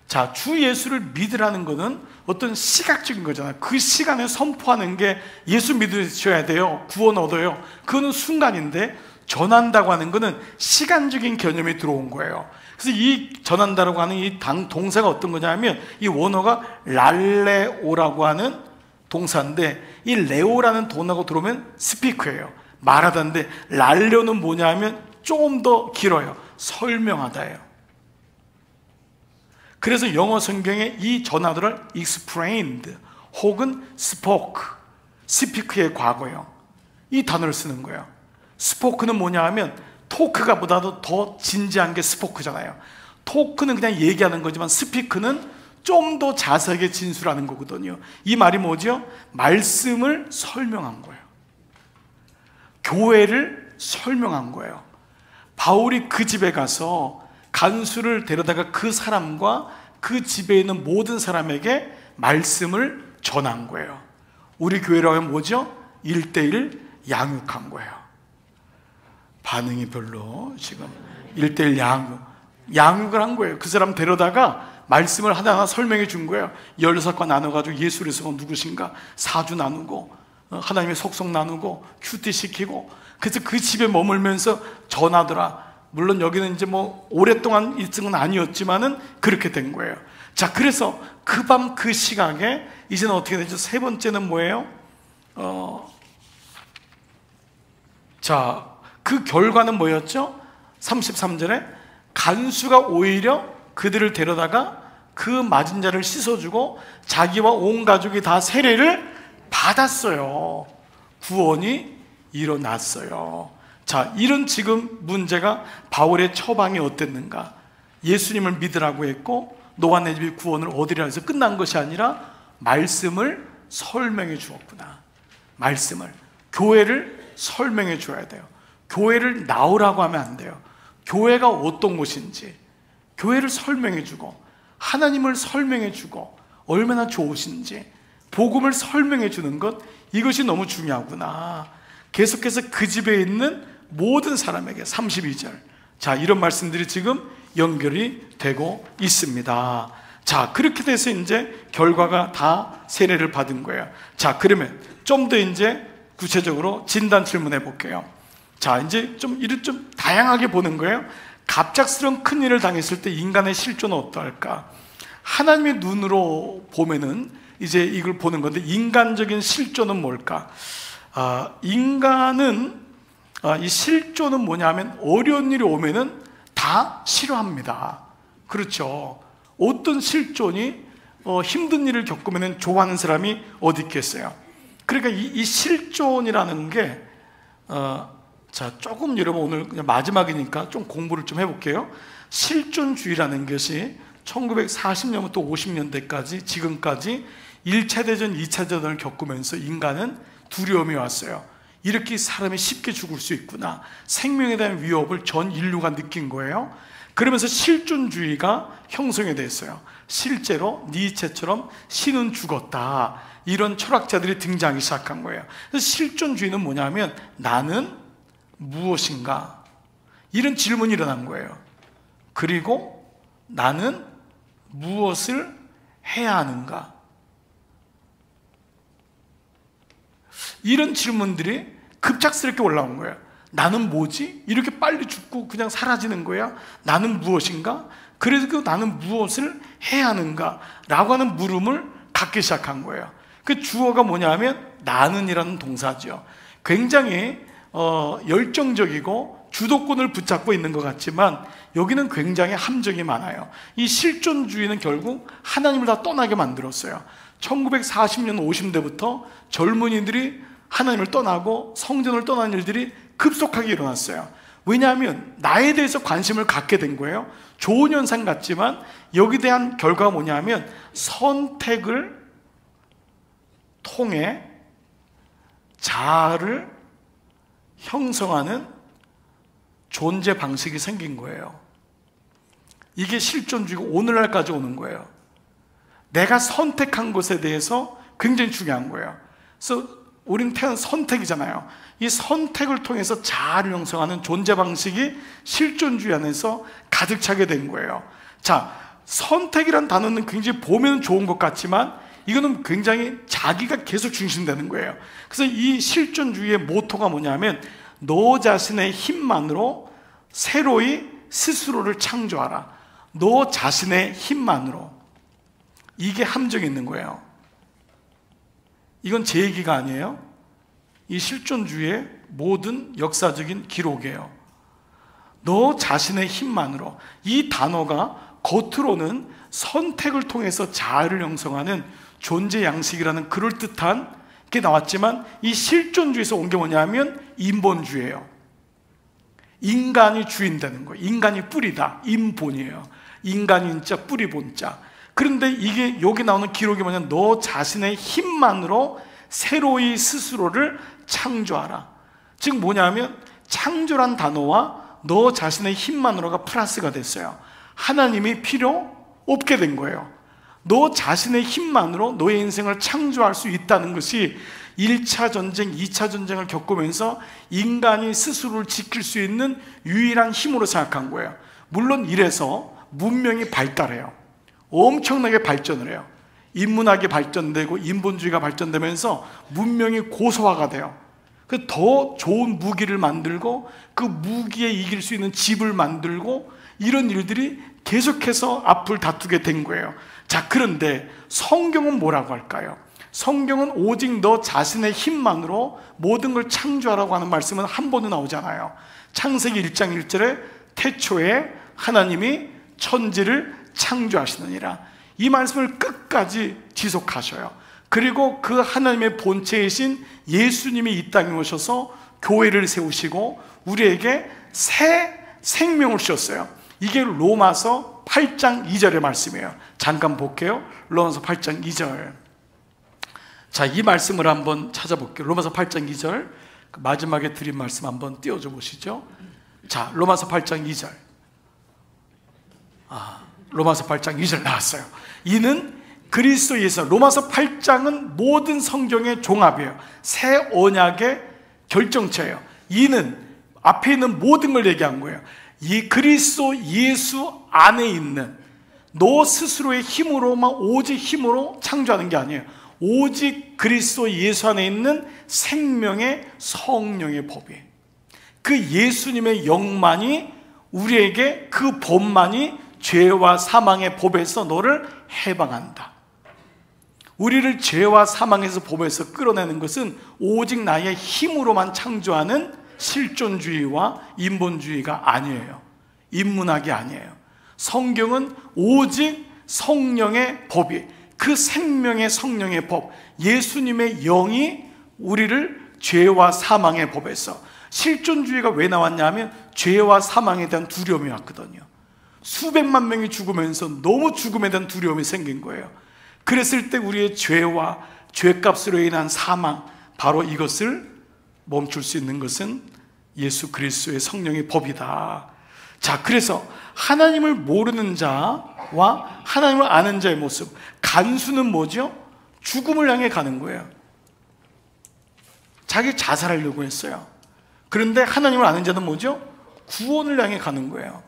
자, 주 예수를 믿으라는 것은 어떤 시각적인 거잖아요. 그 시간에 선포하는 게 예수 믿으셔야 돼요. 구원 얻어요. 그거는 순간인데, 전한다고 하는 것은 시간적인 개념이 들어온 거예요. 그래서 이 전한다라고 하는 이 동사가 어떤 거냐면, 이 원어가 랄레오라고 하는 동사인데, 이 레오라는 동사가 들어오면 스피크예요. 말하다인데, 랄레오는 뭐냐면 조금 더 길어요. 설명하다예요. 그래서 영어 성경에 이 전하도를 explained 혹은 spoke, speak의 과거요. 이 단어를 쓰는 거예요. spoke는 뭐냐 하면 토크가 보다도 더 진지한 게 스포크잖아요. 토크는 그냥 얘기하는 거지만 스피크는 좀 더 자세하게 진술하는 거거든요. 이 말이 뭐죠? 말씀을 설명한 거예요. 교회를 설명한 거예요. 바울이 그 집에 가서 간수를 데려다가 그 사람과 그 집에 있는 모든 사람에게 말씀을 전한 거예요. 우리 교회라고 하면 뭐죠? 1:1 양육한 거예요. 반응이 별로 지금 1:1 양육을 한 거예요. 그 사람 데려다가 말씀을 하나하나 설명해 준 거예요. 16과 나눠가지고 예수 그리스도가 누구신가 사주 나누고 하나님의 속성 나누고 큐티 시키고, 그래서 그 집에 머물면서 전하더라. 물론 여기는 이제 뭐 오랫동안 있은 건 아니었지만은 그렇게 된 거예요. 자, 그래서 그 밤 그 시각에 이제는 어떻게 되죠? 세 번째는 뭐예요? 자, 그 결과는 뭐였죠? 33절에 간수가 오히려 그들을 데려다가 그 맞은 자를 씻어주고 자기와 온 가족이 다 세례를 받았어요. 구원이 일어났어요. 자, 이런 지금 문제가 바울의 처방이 어땠는가? 예수님을 믿으라고 했고 너와 내 집이 구원을 얻으리라 해서 끝난 것이 아니라 말씀을 설명해 주었구나. 말씀을, 교회를 설명해 줘야 돼요. 교회를 나오라고 하면 안 돼요. 교회가 어떤 곳인지 교회를 설명해 주고, 하나님을 설명해 주고, 얼마나 좋으신지 복음을 설명해 주는 것, 이것이 너무 중요하구나. 계속해서 그 집에 있는 모든 사람에게 32절, 자, 이런 말씀들이 지금 연결이 되고 있습니다. 자, 그렇게 돼서 이제 결과가 다 세례를 받은 거예요. 자, 그러면 좀 더 이제 구체적으로 진단 질문해 볼게요. 자, 이제 좀 다양하게 보는 거예요. 갑작스러운 큰 일을 당했을 때 인간의 실존은 어떠할까? 하나님의 눈으로 보면은 이제 이걸 보는 건데, 인간적인 실존은 뭘까? 인간은 이 실존은 뭐냐면, 어려운 일이 오면은 다 싫어합니다. 그렇죠. 어떤 실존이 힘든 일을 겪으면 좋아하는 사람이 어디 있겠어요? 그러니까 이 실존이라는 게 자, 조금 여러분 오늘 그냥 마지막이니까 좀 공부를 좀 해볼게요. 실존주의라는 것이 1940년부터 50년대까지 지금까지 1차 대전, 2차 대전을 겪으면서 인간은 두려움이 왔어요. 이렇게 사람이 쉽게 죽을 수 있구나. 생명에 대한 위협을 전 인류가 느낀 거예요. 그러면서 실존주의가 형성이 됐어요. 실제로 니체처럼 신은 죽었다, 이런 철학자들이 등장하기 시작한 거예요. 그래서 실존주의는 뭐냐면, 나는 무엇인가? 이런 질문이 일어난 거예요. 그리고 나는 무엇을 해야 하는가? 이런 질문들이 급작스럽게 올라온 거예요. 나는 뭐지? 이렇게 빨리 죽고 그냥 사라지는 거야? 나는 무엇인가? 그래서 그 나는 무엇을 해야 하는가? 라고 하는 물음을 갖기 시작한 거예요. 그 주어가 뭐냐면 나는이라는 동사죠. 굉장히 열정적이고 주도권을 붙잡고 있는 것 같지만 여기는 굉장히 함정이 많아요. 이 실존주의는 결국 하나님을 다 떠나게 만들었어요. 1940년 50대부터 젊은이들이 하나님을 떠나고 성전을 떠나는 일들이 급속하게 일어났어요. 왜냐하면 나에 대해서 관심을 갖게 된 거예요. 좋은 현상 같지만 여기에 대한 결과가 뭐냐면, 선택을 통해 자아를 형성하는 존재 방식이 생긴 거예요. 이게 실존주의가 오늘날까지 오는 거예요. 내가 선택한 것에 대해서 굉장히 중요한 거예요. 그래서 우리는 태어난 선택이잖아요. 이 선택을 통해서 자아를 형성하는 존재 방식이 실존주의 안에서 가득 차게 된 거예요. 자, 선택이란 단어는 굉장히 보면 좋은 것 같지만 이거는 굉장히 자기가 계속 중심되는 거예요. 그래서 이 실존주의의 모토가 뭐냐면, 너 자신의 힘만으로 새로이 스스로를 창조하라. 너 자신의 힘만으로. 이게 함정이 있는 거예요. 이건 제 얘기가 아니에요. 이 실존주의의 모든 역사적인 기록이에요. 너 자신의 힘만으로. 이 단어가 겉으로는 선택을 통해서 자아를 형성하는 존재 양식이라는 그럴듯한 게 나왔지만, 이 실존주의에서 온 게 뭐냐면 인본주의예요. 인간이 주인 되는 거예요. 인간이 뿌리다. 인본이에요. 인간이 인자, 뿌리 본자. 그런데 이게 여기 나오는 기록이 뭐냐면, 너 자신의 힘만으로 새로이 스스로를 창조하라. 즉 뭐냐면, 창조란 단어와 너 자신의 힘만으로가 플러스가 됐어요. 하나님이 필요 없게 된 거예요. 너 자신의 힘만으로 너의 인생을 창조할 수 있다는 것이 1차 전쟁, 2차 전쟁을 겪으면서 인간이 스스로를 지킬 수 있는 유일한 힘으로 생각한 거예요. 물론 이래서 문명이 발달해요. 엄청나게 발전을 해요. 인문학이 발전되고 인본주의가 발전되면서 문명이 고도화가 돼요. 더 좋은 무기를 만들고 그 무기에 이길 수 있는 집을 만들고 이런 일들이 계속해서 앞을 다투게 된 거예요. 자, 그런데 성경은 뭐라고 할까요? 성경은 오직 너 자신의 힘만으로 모든 걸 창조하라고 하는 말씀은 한 번도 나오잖아요. 창세기 1장 1절에 태초에 하나님이 천지를 창조하시느니라. 이 말씀을 끝까지 지속하셔요. 그리고 그 하나님의 본체이신 예수님이 이 땅에 오셔서 교회를 세우시고 우리에게 새 생명을 주셨어요. 이게 로마서 8장 2절의 말씀이에요. 잠깐 볼게요. 로마서 8장 2절. 자, 이 말씀을 한번 찾아볼게요. 로마서 8장 2절, 그 마지막에 드린 말씀 한번 띄워줘 보시죠. 자, 로마서 8장 2절. 로마서 8장 2절 나왔어요. 이는 그리스도 예수. 로마서 8장은 모든 성경의 종합이에요. 새 언약의 결정체예요. 이는 앞에 있는 모든 걸 얘기한 거예요. 이 그리스도 예수 안에 있는, 너 스스로의 힘으로만, 오직 힘으로 창조하는 게 아니에요. 오직 그리스도 예수 안에 있는 생명의 성령의 법이에요. 그 예수님의 영만이 우리에게, 그 법만이 죄와 사망의 법에서 너를 해방한다. 우리를 죄와 사망에서 법에서 끌어내는 것은 오직 나의 힘으로만 창조하는 실존주의와 인본주의가 아니에요. 인문학이 아니에요. 성경은 오직 성령의 법이, 그 생명의 성령의 법, 예수님의 영이 우리를 죄와 사망의 법에서, 실존주의가 왜 나왔냐면 죄와 사망에 대한 두려움이 왔거든요. 수백만 명이 죽으면서 너무 죽음에 대한 두려움이 생긴 거예요. 그랬을 때 우리의 죄와 죄값으로 인한 사망, 바로 이것을 멈출 수 있는 것은 예수 그리스도의 성령의 법이다. 자, 그래서 하나님을 모르는 자와 하나님을 아는 자의 모습, 간수는 뭐죠? 죽음을 향해 가는 거예요. 자기 자살하려고 했어요. 그런데 하나님을 아는 자는 뭐죠? 구원을 향해 가는 거예요.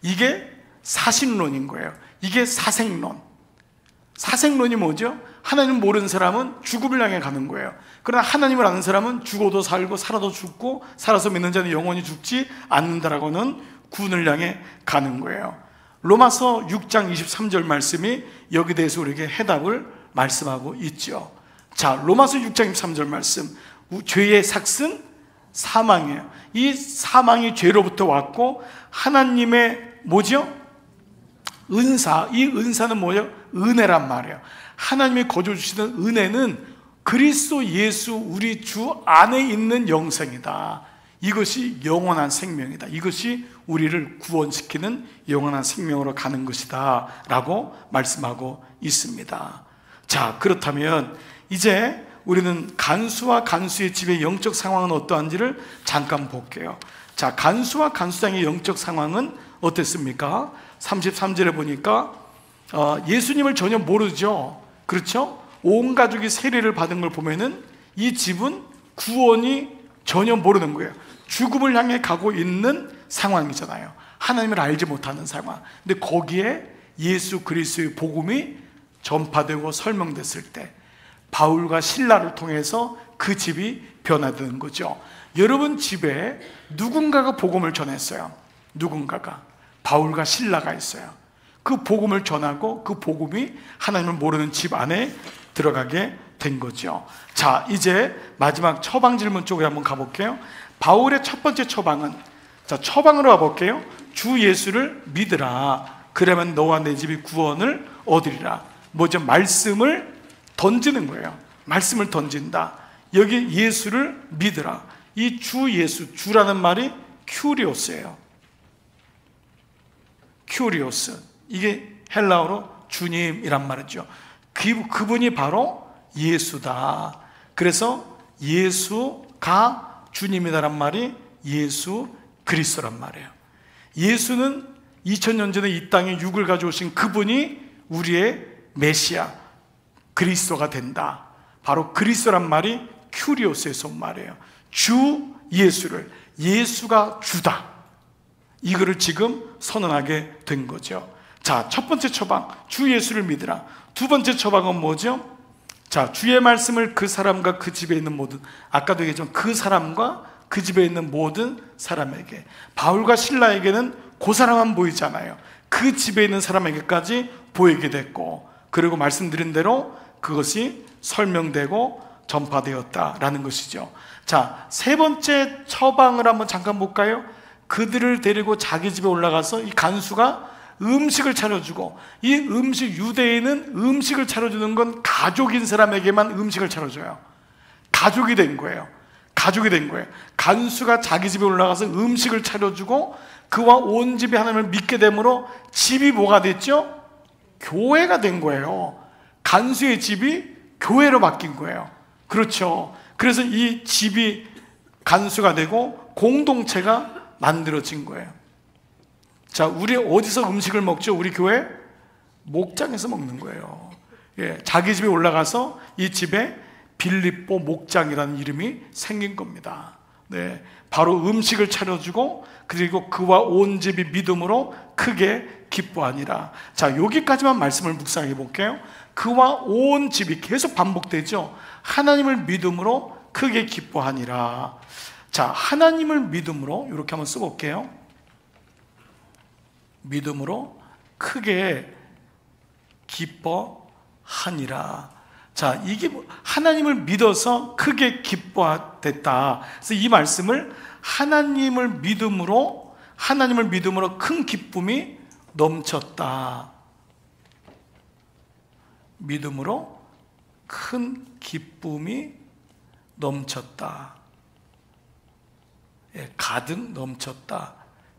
이게 사신론인 거예요. 이게 사생론. 사생론이 뭐죠? 하나님을 모르는 사람은 죽음을 향해 가는 거예요. 그러나 하나님을 아는 사람은 죽어도 살고 살아도 죽고 살아서 믿는 자는 영원히 죽지 않는다라고는 구원을 향해 가는 거예요. 로마서 6장 23절 말씀이 여기 대해서 우리에게 해답을 말씀하고 있죠. 자, 로마서 6장 23절 말씀, 죄의 삭은 사망이에요. 이 사망이 죄로부터 왔고 하나님의 뭐죠? 은사, 이 은사는 뭐예요? 은혜란 말이에요. 하나님이 거저 주시는 은혜는 그리스도 예수 우리 주 안에 있는 영생이다. 이것이 영원한 생명이다. 이것이 우리를 구원시키는 영원한 생명으로 가는 것이다 라고 말씀하고 있습니다. 자, 그렇다면 이제 우리는 간수와 간수의 집의 영적 상황은 어떠한지를 잠깐 볼게요. 자, 간수와 간수장의 영적 상황은 어땠습니까? 33절에 보니까 예수님을 전혀 모르죠. 그렇죠? 온 가족이 세례를 받은 걸 보면은 이 집은 구원이 전혀 모르는 거예요. 죽음을 향해 가고 있는 상황이잖아요. 하나님을 알지 못하는 상황. 근데 거기에 예수 그리스도의 복음이 전파되고 설명됐을 때 바울과 실라를 통해서 그 집이 변화되는 거죠. 여러분 집에 누군가가 복음을 전했어요. 누군가가, 바울과 실라가 있어요. 그 복음을 전하고 그 복음이 하나님을 모르는 집 안에 들어가게 된 거죠. 자, 이제 마지막 처방 질문 쪽에 한번 가볼게요. 바울의 첫 번째 처방은, 자, 처방으로 가볼게요. 주 예수를 믿으라. 그러면 너와 내 집이 구원을 얻으리라. 뭐죠? 말씀을 던지는 거예요. 말씀을 던진다. 여기 예수를 믿으라. 이 주 예수, 주라는 말이 큐리오스예요. 큐리오스. 이게 헬라어로 주님이란 말이죠. 그분이 바로 예수다. 그래서 예수가 주님이다란 말이 예수 그리스도란 말이에요. 예수는 2000년 전에 이 땅에 육을 가져오신 그분이 우리의 메시아, 그리스도가 된다. 바로 그리스도란 말이 큐리오스에서 온 말이에요. 주 예수를, 예수가 주다. 이거를 지금 선언하게 된 거죠. 자, 첫 번째 처방, 주 예수를 믿으라. 두 번째 처방은 뭐죠? 자, 주의 말씀을 그 사람과 그 집에 있는 모든, 아까도 얘기했지만 그 사람과 그 집에 있는 모든 사람에게, 바울과 실라에게는 그 사람만 보이잖아요. 그 집에 있는 사람에게까지 보이게 됐고, 그리고 말씀드린 대로 그것이 설명되고 전파되었다라는 것이죠. 자, 세 번째 처방을 한번 잠깐 볼까요? 그들을 데리고 자기 집에 올라가서 이 간수가 음식을 차려주고, 이 음식, 유대인은 음식을 차려주는 건 가족인 사람에게만 음식을 차려줘요. 가족이 된 거예요. 가족이 된 거예요. 간수가 자기 집에 올라가서 음식을 차려주고 그와 온 집이 하나님을 믿게 되므로 집이 뭐가 됐죠? 교회가 된 거예요. 간수의 집이 교회로 바뀐 거예요. 그렇죠. 그래서 이 집이 간수가 되고 공동체가 만들어진 거예요. 자, 우리 어디서 음식을 먹죠? 우리 교회 목장에서 먹는 거예요. 예, 자기 집에 올라가서 이 집에 빌립보 목장이라는 이름이 생긴 겁니다. 네, 바로 음식을 차려주고 그리고 그와 온 집이 믿음으로 크게 기뻐하니라. 자, 여기까지만 말씀을 묵상해 볼게요. 그와 온 집이 계속 반복되죠. 하나님을 믿음으로 크게 기뻐하니라. 자, 하나님을 믿음으로 이렇게 한번 써볼게요. 믿음으로 크게 기뻐하니라. 자, 이게 하나님을 믿어서 크게 기뻐됐다. 그래서 이 말씀을 하나님을 믿음으로 큰 기쁨이 넘쳤다. 믿음으로 큰 기쁨이 넘쳤다. 예, 가득 넘쳤다.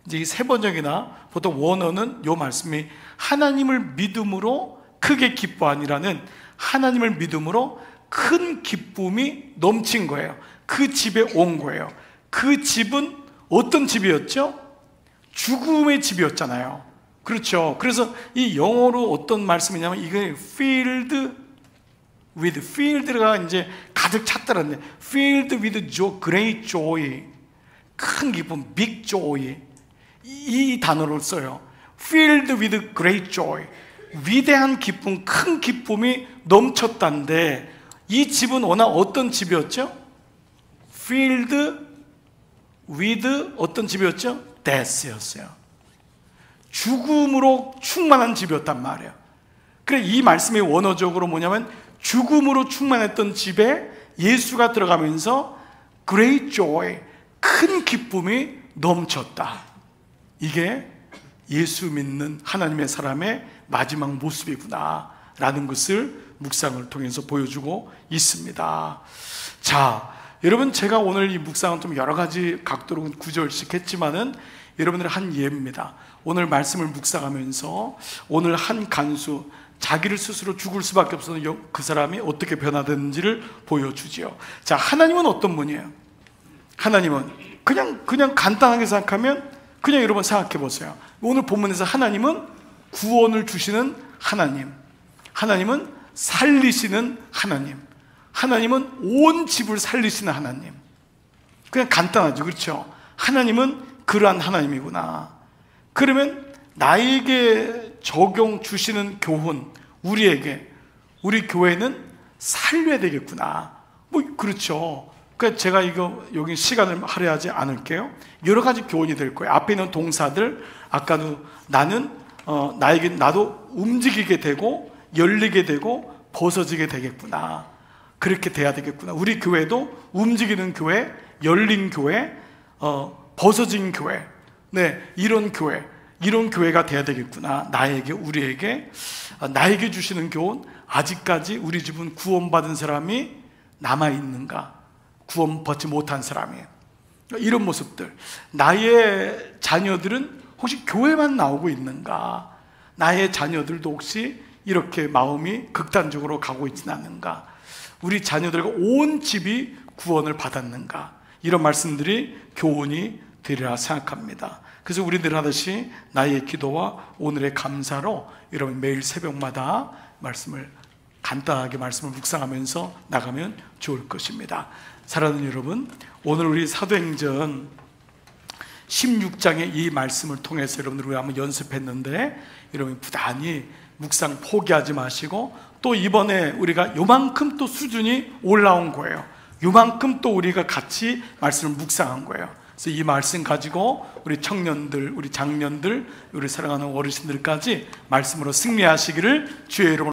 이제 이 세 번역이나 보통 원어는 이 말씀이 하나님을 믿음으로 크게 기뻐하니라는 하나님을 믿음으로 큰 기쁨이 넘친 거예요. 그 집에 온 거예요. 그 집은 어떤 집이었죠? 죽음의 집이었잖아요. 그렇죠. 그래서 이 영어로 어떤 말씀이냐면 이게 filled with, filled가 이제 가득 찼다라는, filled with joy, great joy, 큰 기쁨, big joy, 이 단어를 써요. filled with great joy, 위대한 기쁨, 큰 기쁨이 넘쳤다는데 이 집은 워낙 어떤 집이었죠? filled with 어떤 집이었죠? death였어요. 죽음으로 충만한 집이었단 말이에요. 그래, 이 말씀이 원어적으로 뭐냐면 죽음으로 충만했던 집에 예수가 들어가면서 great joy, 큰 기쁨이 넘쳤다. 이게 예수 믿는 하나님의 사람의 마지막 모습이구나 라는 것을 묵상을 통해서 보여주고 있습니다. 자, 여러분, 제가 오늘 이 묵상은 좀 여러 가지 각도로 구절씩 했지만은 여러분들의 한 예입니다. 오늘 말씀을 묵상하면서 오늘 한 간수, 자기를 스스로 죽을 수밖에 없었던 그 사람이 어떻게 변화되는지를 보여주지요. 자, 하나님은 어떤 분이에요? 하나님은 그냥 간단하게 생각하면 그냥 여러분 생각해 보세요. 오늘 본문에서 하나님은 구원을 주시는 하나님, 하나님은 살리시는 하나님, 하나님은 온 집을 살리시는 하나님. 그냥 간단하죠. 그렇죠? 하나님은 그러한 하나님이구나. 그러면 나에게 적용 주시는 교훈, 우리에게, 우리 교회는 살려야 되겠구나. 뭐 그렇죠. 그러니까 제가 이거 여기 시간을 할애하지 않을게요. 여러 가지 교훈이 될 거예요. 앞에 있는 동사들, 아까도 나는 나도 움직이게 되고 열리게 되고 벗어지게 되겠구나. 그렇게 돼야 되겠구나. 우리 교회도 움직이는 교회, 열린 교회, 벗어진 교회, 네, 이런 교회가 돼야 되겠구나. 우리에게 나에게 주시는 교훈, 아직까지 우리 집은 구원받은 사람이 남아있는가? 구원받지 못한 사람이에요. 이런 모습들. 나의 자녀들은 혹시 교회만 나오고 있는가? 나의 자녀들도 혹시 이렇게 마음이 극단적으로 가고 있지는 않는가? 우리 자녀들과 온 집이 구원을 받았는가? 이런 말씀들이 교훈이 되리라 생각합니다. 그래서 우리들 하듯이 나의 기도와 오늘의 감사로 여러분 매일 새벽마다 간단하게 말씀을 묵상하면서 나가면 좋을 것입니다. 사랑하는 여러분, 오늘 우리 사도행전 16장의 이 말씀을 통해서 여러분들 우리 한번 연습했는데 여러분 부단히 묵상 포기하지 마시고 또 이번에 우리가 요만큼 또 수준이 올라온 거예요. 요만큼 또 우리가 같이 말씀을 묵상한 거예요. 그래서 이 말씀 가지고 우리 청년들, 우리 장년들, 우리 사랑하는 어르신들까지 말씀으로 승리하시기를 주의 이름으로